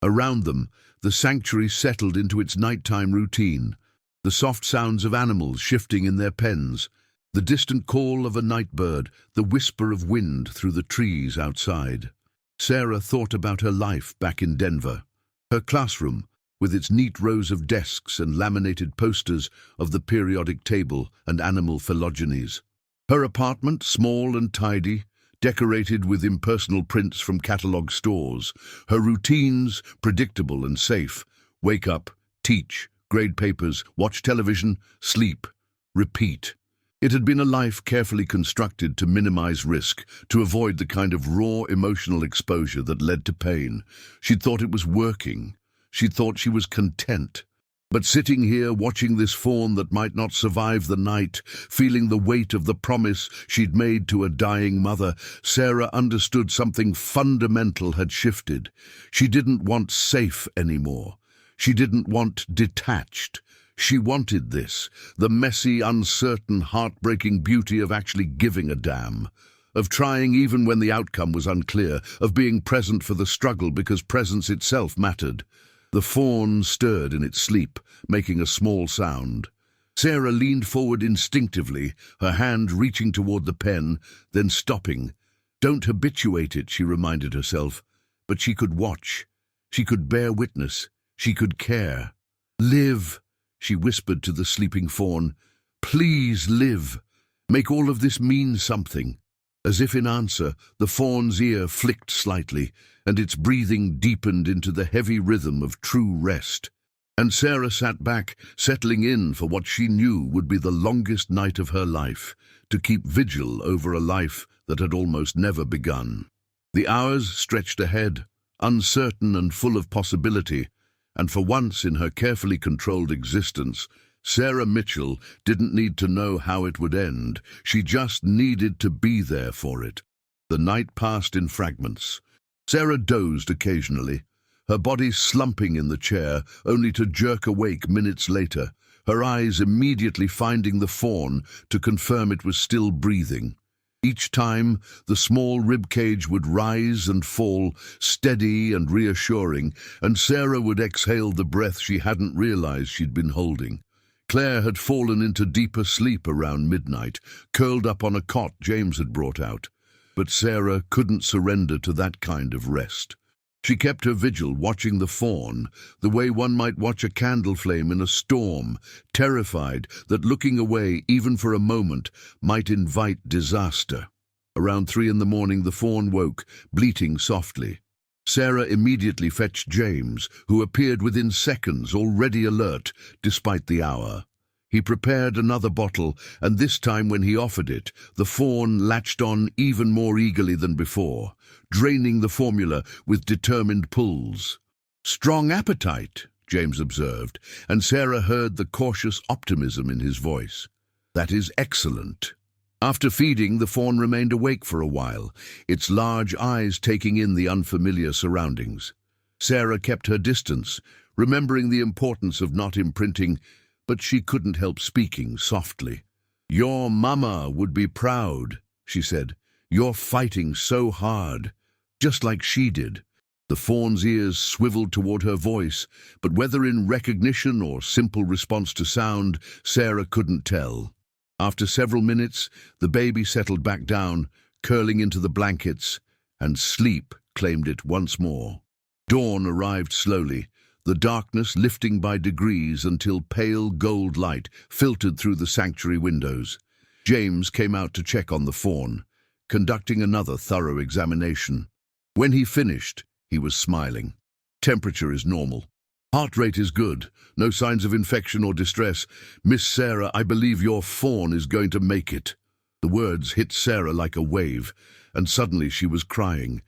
A: Around them, the sanctuary settled into its nighttime routine, the soft sounds of animals shifting in their pens, the distant call of a night bird, the whisper of wind through the trees outside. Sarah thought about her life back in Denver. Her classroom, with its neat rows of desks and laminated posters of the periodic table and animal phylogenies. Her apartment, small and tidy, decorated with impersonal prints from catalog stores. Her routines, predictable and safe. Wake up, teach, grade papers, watch television, sleep, repeat. It had been a life carefully constructed to minimize risk, to avoid the kind of raw emotional exposure that led to pain. She'd thought it was working. She'd thought she was content. But sitting here watching this fawn that might not survive the night, feeling the weight of the promise she'd made to a dying mother, Sarah understood something fundamental had shifted. She didn't want safe anymore. She didn't want detached. She wanted this, the messy, uncertain, heartbreaking beauty of actually giving a damn, of trying even when the outcome was unclear, of being present for the struggle because presence itself mattered. The fawn stirred in its sleep, making a small sound. Sarah leaned forward instinctively, her hand reaching toward the pen, then stopping. Don't habituate it, she reminded herself. But she could watch. She could bear witness. She could care. "Live," she whispered to the sleeping fawn. "Please live. Make all of this mean something." As if in answer, the fawn's ear flicked slightly, and its breathing deepened into the heavy rhythm of true rest. And Sarah sat back, settling in for what she knew would be the longest night of her life, to keep vigil over a life that had almost never begun. The hours stretched ahead, uncertain and full of possibility, and for once in her carefully controlled existence, Sarah Mitchell didn't need to know how it would end. She just needed to be there for it. The night passed in fragments. Sarah dozed occasionally, her body slumping in the chair, only to jerk awake minutes later, her eyes immediately finding the fawn to confirm it was still breathing. Each time, the small ribcage would rise and fall, steady and reassuring, and Sarah would exhale the breath she hadn't realized she'd been holding. Claire had fallen into deeper sleep around midnight, curled up on a cot James had brought out. But Sarah couldn't surrender to that kind of rest. She kept her vigil watching the fawn, the way one might watch a candle flame in a storm, terrified that looking away, even for a moment, might invite disaster. Around 3 in the morning, the fawn woke, bleating softly. Sarah immediately fetched James, who appeared within seconds, already alert, despite the hour. He prepared another bottle, and this time when he offered it, the fawn latched on even more eagerly than before, draining the formula with determined pulls. "Strong appetite," James observed, and Sarah heard the cautious optimism in his voice. "That is excellent." After feeding, the fawn remained awake for a while, its large eyes taking in the unfamiliar surroundings. Sarah kept her distance, remembering the importance of not imprinting, but she couldn't help speaking softly. "Your mama would be proud," she said. "You're fighting so hard, just like she did." The fawn's ears swiveled toward her voice, but whether in recognition or simple response to sound, Sarah couldn't tell. After several minutes, the baby settled back down, curling into the blankets, and sleep claimed it once more. Dawn arrived slowly, the darkness lifting by degrees until pale gold light filtered through the sanctuary windows. James came out to check on the fawn, conducting another thorough examination. When he finished, he was smiling. Temperature is normal. Heart rate is good. No signs of infection or distress. Miss Sarah, I believe your fawn is going to make it. The words hit Sarah like a wave, and suddenly she was crying.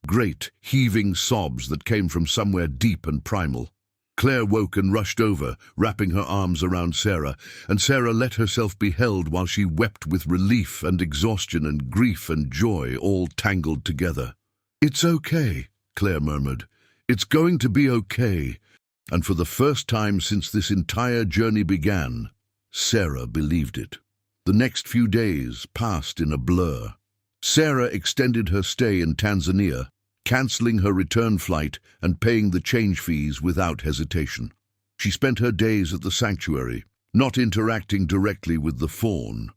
A: Great, heaving sobs that came from somewhere deep and primal. Claire woke and rushed over, wrapping her arms around Sarah, and Sarah let herself be held while she wept with relief and exhaustion and grief and joy all tangled together. "It's okay," Claire murmured. "It's going to be okay." And for the first time since this entire journey began, Sarah believed it. The next few days passed in a blur. Sarah extended her stay in Tanzania, cancelling her return flight and paying the change fees without hesitation. She spent her days at the sanctuary, not interacting directly with the fawn.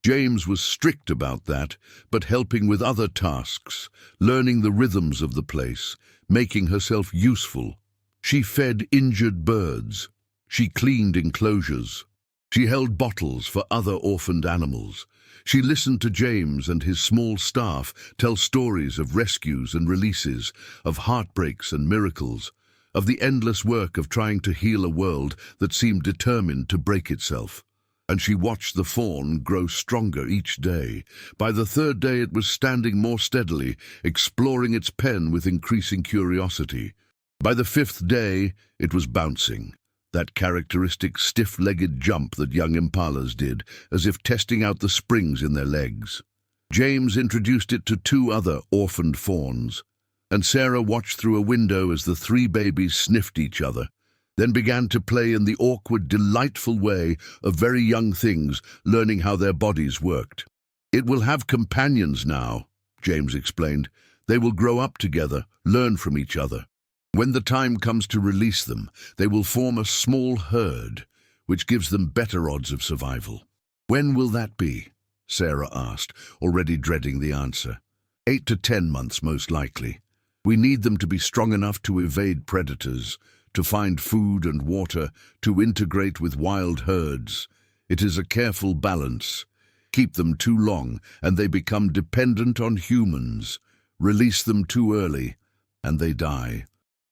A: James was strict about that, but helping with other tasks, learning the rhythms of the place, making herself useful. She fed injured birds. She cleaned enclosures. She held bottles for other orphaned animals. She listened to James and his small staff tell stories of rescues and releases, of heartbreaks and miracles, of the endless work of trying to heal a world that seemed determined to break itself. And she watched the fawn grow stronger each day. By the third day it was standing more steadily, exploring its pen with increasing curiosity. By the fifth day it was bouncing, that characteristic stiff-legged jump that young impalas did, as if testing out the springs in their legs. James introduced it to two other orphaned fawns, and Sarah watched through a window as the three babies sniffed each other, then began to play in the awkward, delightful way of very young things learning how their bodies worked. "It will have companions now," James explained. "They will grow up together, learn from each other. When the time comes to release them, they will form a small herd, which gives them better odds of survival." "When will that be?" Sarah asked, already dreading the answer. 8 to 10 months, most likely. We need them to be strong enough to evade predators, to find food and water, to integrate with wild herds. It is a careful balance. Keep them too long, and they become dependent on humans. Release them too early, and they die.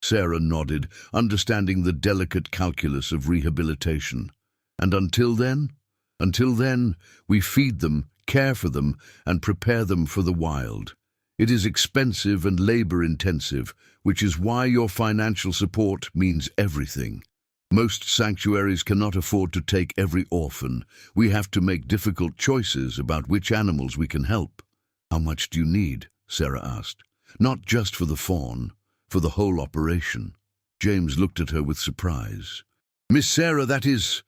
A: Sarah nodded, understanding the delicate calculus of rehabilitation. "And until then? Until then, we feed them, care for them, and prepare them for the wild. It is expensive and labor-intensive, which is why your financial support means everything. Most sanctuaries cannot afford to take every orphan. We have to make difficult choices about which animals we can help." "How much do you need?" Sarah asked. "Not just for the fawn, for the whole operation." James looked at her with surprise. "Miss Sarah, that is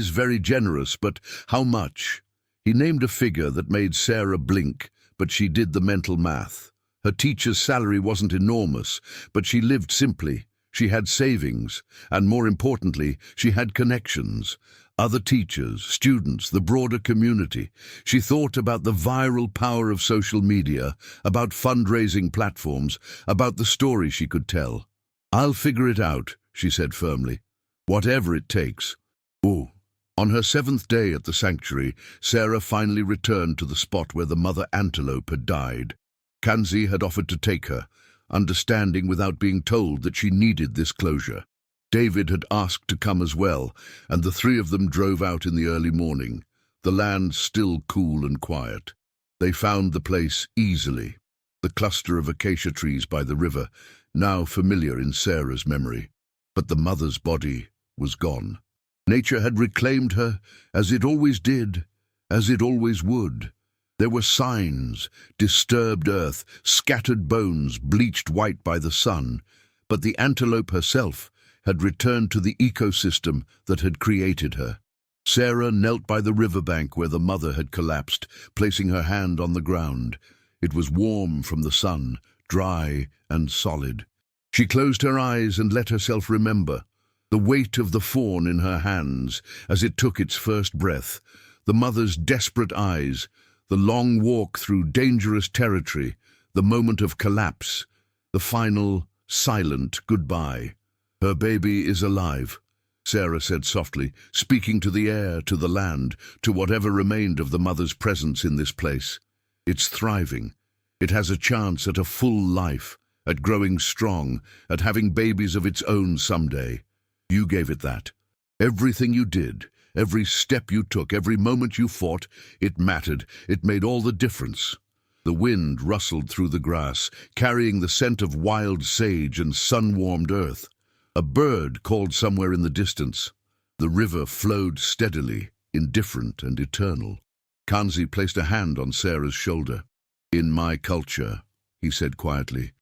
A: very generous, but how much?" He named a figure that made Sarah blink, but she did the mental math. Her teacher's salary wasn't enormous, but she lived simply. She had savings, and more importantly, she had connections. Other teachers, students, the broader community. She thought about the viral power of social media, about fundraising platforms, about the story she could tell. "I'll figure it out," she said firmly. "Whatever it takes." "Oh." On her 7th day at the sanctuary, Sarah finally returned to the spot where the mother antelope had died. Kanzi had offered to take her, understanding without being told that she needed this closure. David had asked to come as well, and the three of them drove out in the early morning, the land still cool and quiet. They found the place easily, the cluster of acacia trees by the river, now familiar in Sarah's memory. But the mother's body was gone. Nature had reclaimed her, as it always did, as it always would. There were signs, disturbed earth, scattered bones bleached white by the sun, but the antelope herself had returned to the ecosystem that had created her. Sarah knelt by the riverbank where the mother had collapsed, placing her hand on the ground. It was warm from the sun, dry and solid. She closed her eyes and let herself remember. The weight of the fawn in her hands as it took its first breath, the mother's desperate eyes, the long walk through dangerous territory, the moment of collapse, the final, silent goodbye. Her baby is alive, Sarah said softly, speaking to the air, to the land, to whatever remained of the mother's presence in this place. It's thriving. It has a chance at a full life, at growing strong, at having babies of its own someday. You gave it that. Everything you did, every step you took, every moment you fought, it mattered. It made all the difference. The wind rustled through the grass, carrying the scent of wild sage and sun-warmed earth. A bird called somewhere in the distance. The river flowed steadily, indifferent and eternal. Kanzi placed a hand on Sarah's shoulder. In my culture, he said quietly,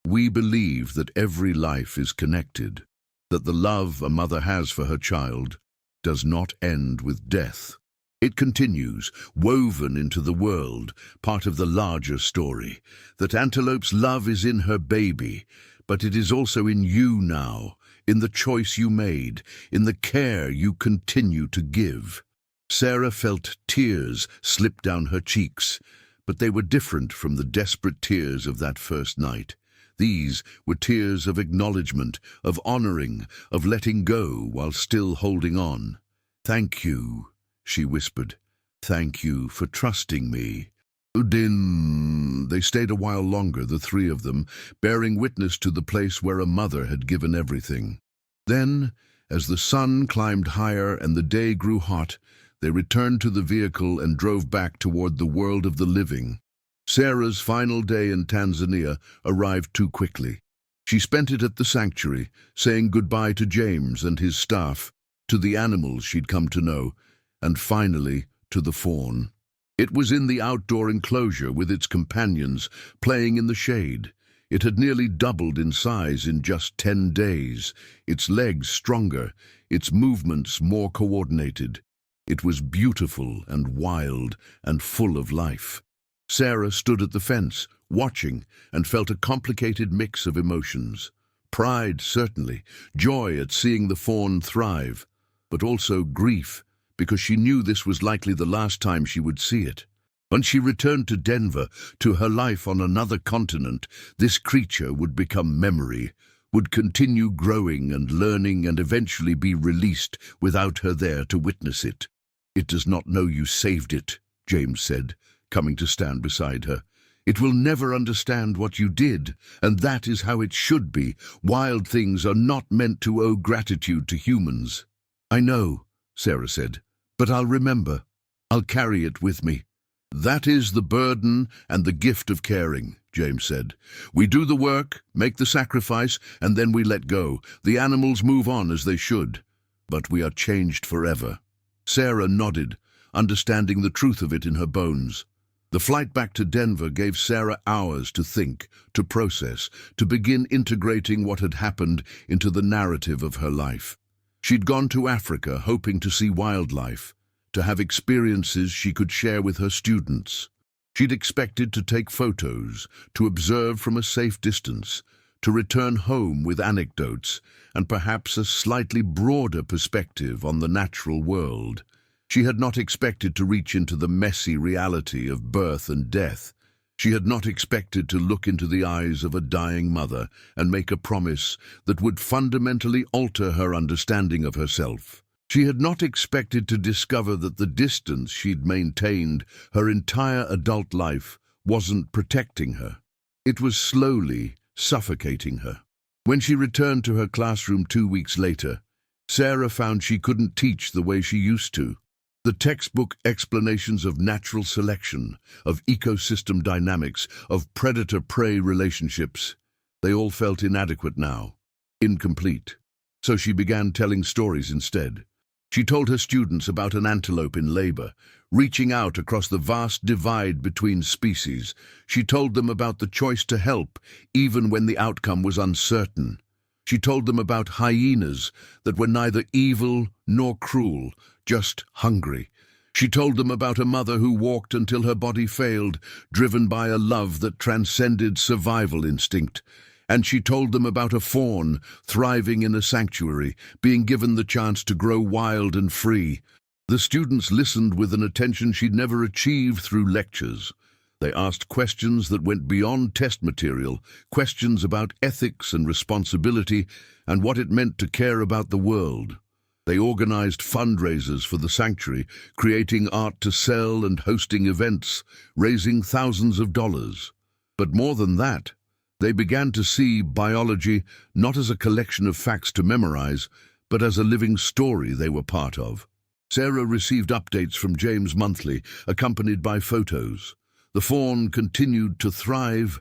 A: we believe that every life is connected, that the love a mother has for her child does not end with death. It continues, woven into the world, part of the larger story, that Antelope's love is in her baby, but it is also in you now, in the choice you made, in the care you continue to give. Sarah felt tears slip down her cheeks, but they were different from the desperate tears of that first night. These were tears of acknowledgement, of honoring, of letting go while still holding on. Thank you, she whispered. Thank you for trusting me. They stayed a while longer, the three of them, bearing witness to the place where a mother had given everything. Then, as the sun climbed higher and the day grew hot, they returned to the vehicle and drove back toward the world of the living. Sarah's final day in Tanzania arrived too quickly. She spent it at the sanctuary, saying goodbye to James and his staff, to the animals she'd come to know, and finally to the fawn. It was in the outdoor enclosure with its companions, playing in the shade. It had nearly doubled in size in just 10 days, its legs stronger, its movements more coordinated. It was beautiful and wild and full of life. Sarah stood at the fence, watching, and felt a complicated mix of emotions. Pride, certainly, joy at seeing the fawn thrive, but also grief, because she knew this was likely the last time she would see it. When she returned to Denver, to her life on another continent, this creature would become memory, would continue growing and learning and eventually be released without her there to witness it. It does not know you saved it, James said, coming to stand beside her. It will never understand what you did, and that is how it should be. Wild things are not meant to owe gratitude to humans. I know, Sarah said, but I'll remember. I'll carry it with me. That is the burden and the gift of caring, James said. We do the work, make the sacrifice, and then we let go. The animals move on as they should, but we are changed forever. Sarah nodded, understanding the truth of it in her bones. The flight back to Denver gave Sarah hours to think, to process, to begin integrating what had happened into the narrative of her life. She'd gone to Africa hoping to see wildlife, to have experiences she could share with her students. She'd expected to take photos, to observe from a safe distance, to return home with anecdotes, and perhaps a slightly broader perspective on the natural world. She had not expected to reach into the messy reality of birth and death. She had not expected to look into the eyes of a dying mother and make a promise that would fundamentally alter her understanding of herself. She had not expected to discover that the distance she'd maintained her entire adult life wasn't protecting her. It was slowly suffocating her. When she returned to her classroom 2 weeks later, Sarah found she couldn't teach the way she used to. The textbook explanations of natural selection, of ecosystem dynamics, of predator-prey relationships, they all felt inadequate now, incomplete. So she began telling stories instead. She told her students about an antelope in labor, reaching out across the vast divide between species. She told them about the choice to help, even when the outcome was uncertain. She told them about hyenas that were neither evil nor cruel, just hungry. She told them about a mother who walked until her body failed, driven by a love that transcended survival instinct. And she told them about a fawn thriving in a sanctuary, being given the chance to grow wild and free. The students listened with an attention she'd never achieved through lectures. They asked questions that went beyond test material, questions about ethics and responsibility and what it meant to care about the world. They organized fundraisers for the sanctuary, creating art to sell and hosting events, raising thousands of dollars. But more than that, they began to see biology not as a collection of facts to memorize, but as a living story they were part of. Sarah received updates from James monthly, accompanied by photos. The fawn continued to thrive.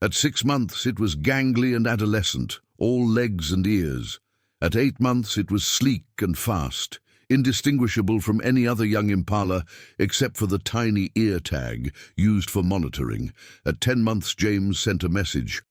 A: At 6 months it was gangly and adolescent, all legs and ears. At 8 months it was sleek and fast, indistinguishable from any other young impala except for the tiny ear tag used for monitoring. At 10 months James sent a message.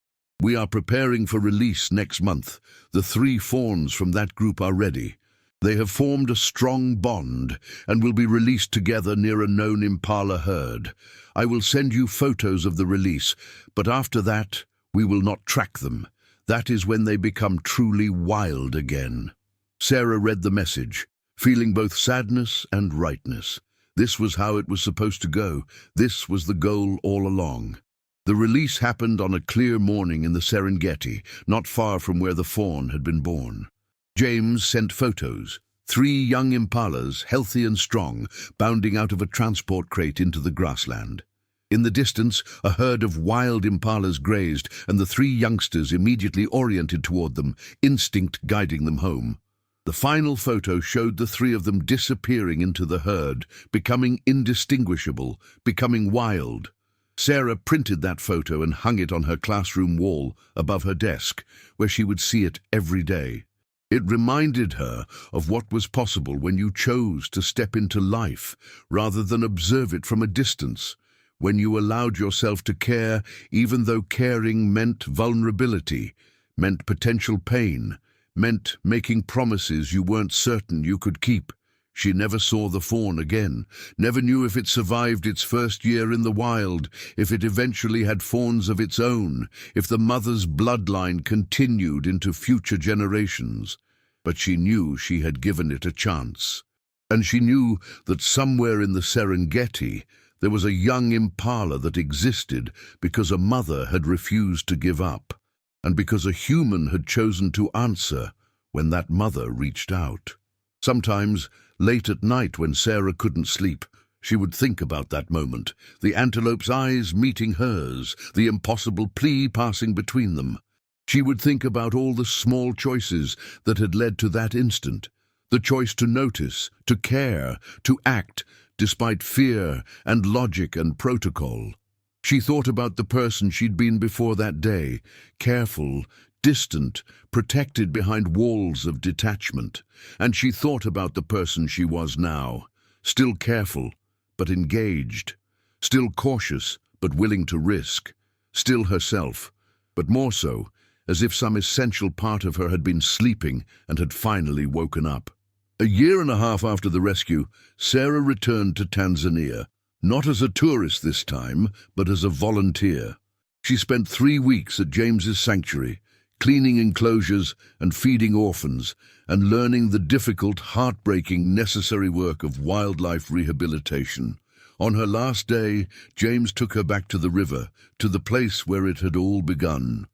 A: "We are preparing for release next month. The 3 fawns from that group are ready. They have formed a strong bond and will be released together near a known impala herd. I will send you photos of the release, but after that, we will not track them. That is when they become truly wild again." Sarah read the message, feeling both sadness and rightness. This was how it was supposed to go. This was the goal all along. The release happened on a clear morning in the Serengeti, not far from where the fawn had been born. James sent photos. 3 young impalas, healthy and strong, bounding out of a transport crate into the grassland. In the distance, a herd of wild impalas grazed, and the 3 youngsters immediately oriented toward them, instinct guiding them home. The final photo showed the 3 of them disappearing into the herd, becoming indistinguishable, becoming wild. Sarah printed that photo and hung it on her classroom wall above her desk, where she would see it every day. It reminded her of what was possible when you chose to step into life rather than observe it from a distance, when you allowed yourself to care even though caring meant vulnerability, meant potential pain, meant making promises you weren't certain you could keep. She never saw the fawn again, never knew if it survived its first year in the wild, if it eventually had fawns of its own, if the mother's bloodline continued into future generations. But she knew she had given it a chance. And she knew that somewhere in the Serengeti there was a young impala that existed because a mother had refused to give up, and because a human had chosen to answer when that mother reached out. Sometimes, late at night when Sarah couldn't sleep, she would think about that moment, the antelope's eyes meeting hers, the impossible plea passing between them. She would think about all the small choices that had led to that instant, the choice to notice, to care, to act, despite fear and logic and protocol. She thought about the person she'd been before that day, careful, distant, protected behind walls of detachment. And she thought about the person she was now, still careful, but engaged, still cautious, but willing to risk, still herself, but more so, as if some essential part of her had been sleeping and had finally woken up. A year and a half after the rescue, Sarah returned to Tanzania, not as a tourist this time, but as a volunteer. She spent 3 weeks at James's sanctuary, cleaning enclosures and feeding orphans, and learning the difficult, heartbreaking, necessary work of wildlife rehabilitation. On her last day, James took her back to the river, to the place where it had all begun.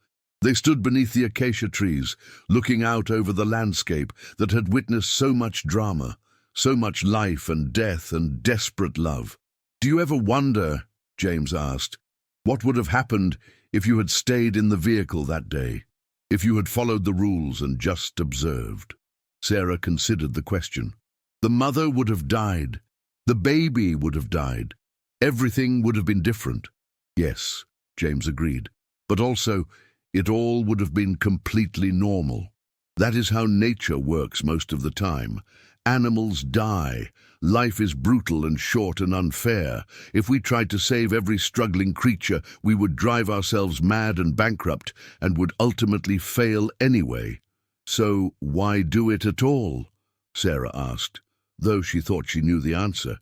A: They stood beneath the acacia trees, looking out over the landscape that had witnessed so much drama, so much life and death and desperate love. "Do you ever wonder," James asked, "what would have happened if you had stayed in the vehicle that day, if you had followed the rules and just observed?" Sarah considered the question. The mother would have died. The baby would have died. Everything would have been different. Yes, James agreed, but also, it all would have been completely normal. That is how nature works most of the time. Animals die. Life is brutal and short and unfair. If we tried to save every struggling creature, we would drive ourselves mad and bankrupt and would ultimately fail anyway. So why do it at all? Sarah asked, though she thought she knew the answer.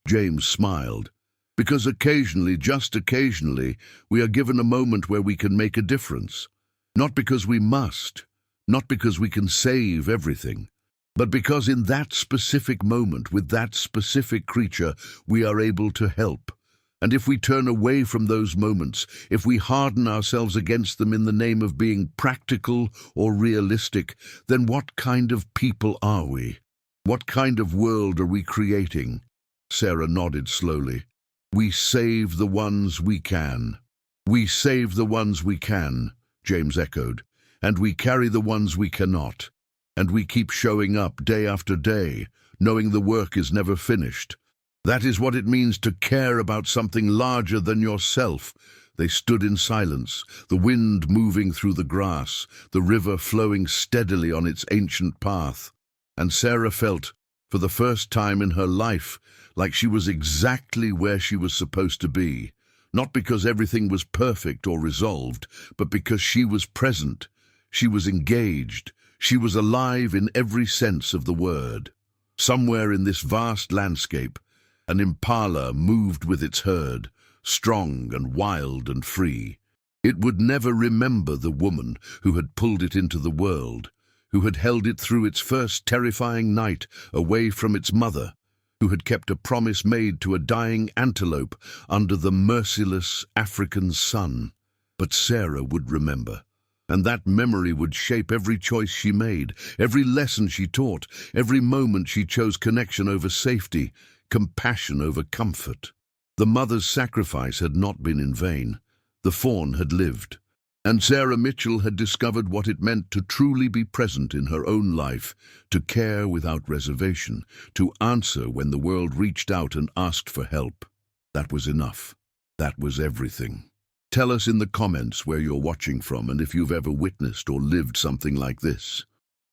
A: James smiled. Because occasionally, just occasionally, we are given a moment where we can make a difference. Not because we must, not because we can save everything, but because in that specific moment, with that specific creature, we are able to help. And if we turn away from those moments, if we harden ourselves against them in the name of being practical or realistic, then what kind of people are we? What kind of world are we creating? Sarah nodded slowly. We save the ones we can. We save the ones we can, James echoed, and we carry the ones we cannot. And we keep showing up day after day, knowing the work is never finished. That is what it means to care about something larger than yourself. They stood in silence, the wind moving through the grass, the river flowing steadily on its ancient path. And Sarah felt, for the first time in her life, like she was exactly where she was supposed to be. Not because everything was perfect or resolved, but because she was present. She was engaged. She was alive in every sense of the word. Somewhere in this vast landscape, an impala moved with its herd, strong and wild and free. It would never remember the woman who had pulled it into the world, who had held it through its first terrifying night away from its mother, who had kept a promise made to a dying antelope under the merciless African sun. But Sarah would remember, and that memory would shape every choice she made, every lesson she taught, every moment she chose connection over safety, compassion over comfort. The mother's sacrifice had not been in vain. The fawn had lived. And Sarah Mitchell had discovered what it meant to truly be present in her own life, to care without reservation, to answer when the world reached out and asked for help. That was enough. That was everything. Tell us in the comments where you're watching from and if you've ever witnessed or lived something like this.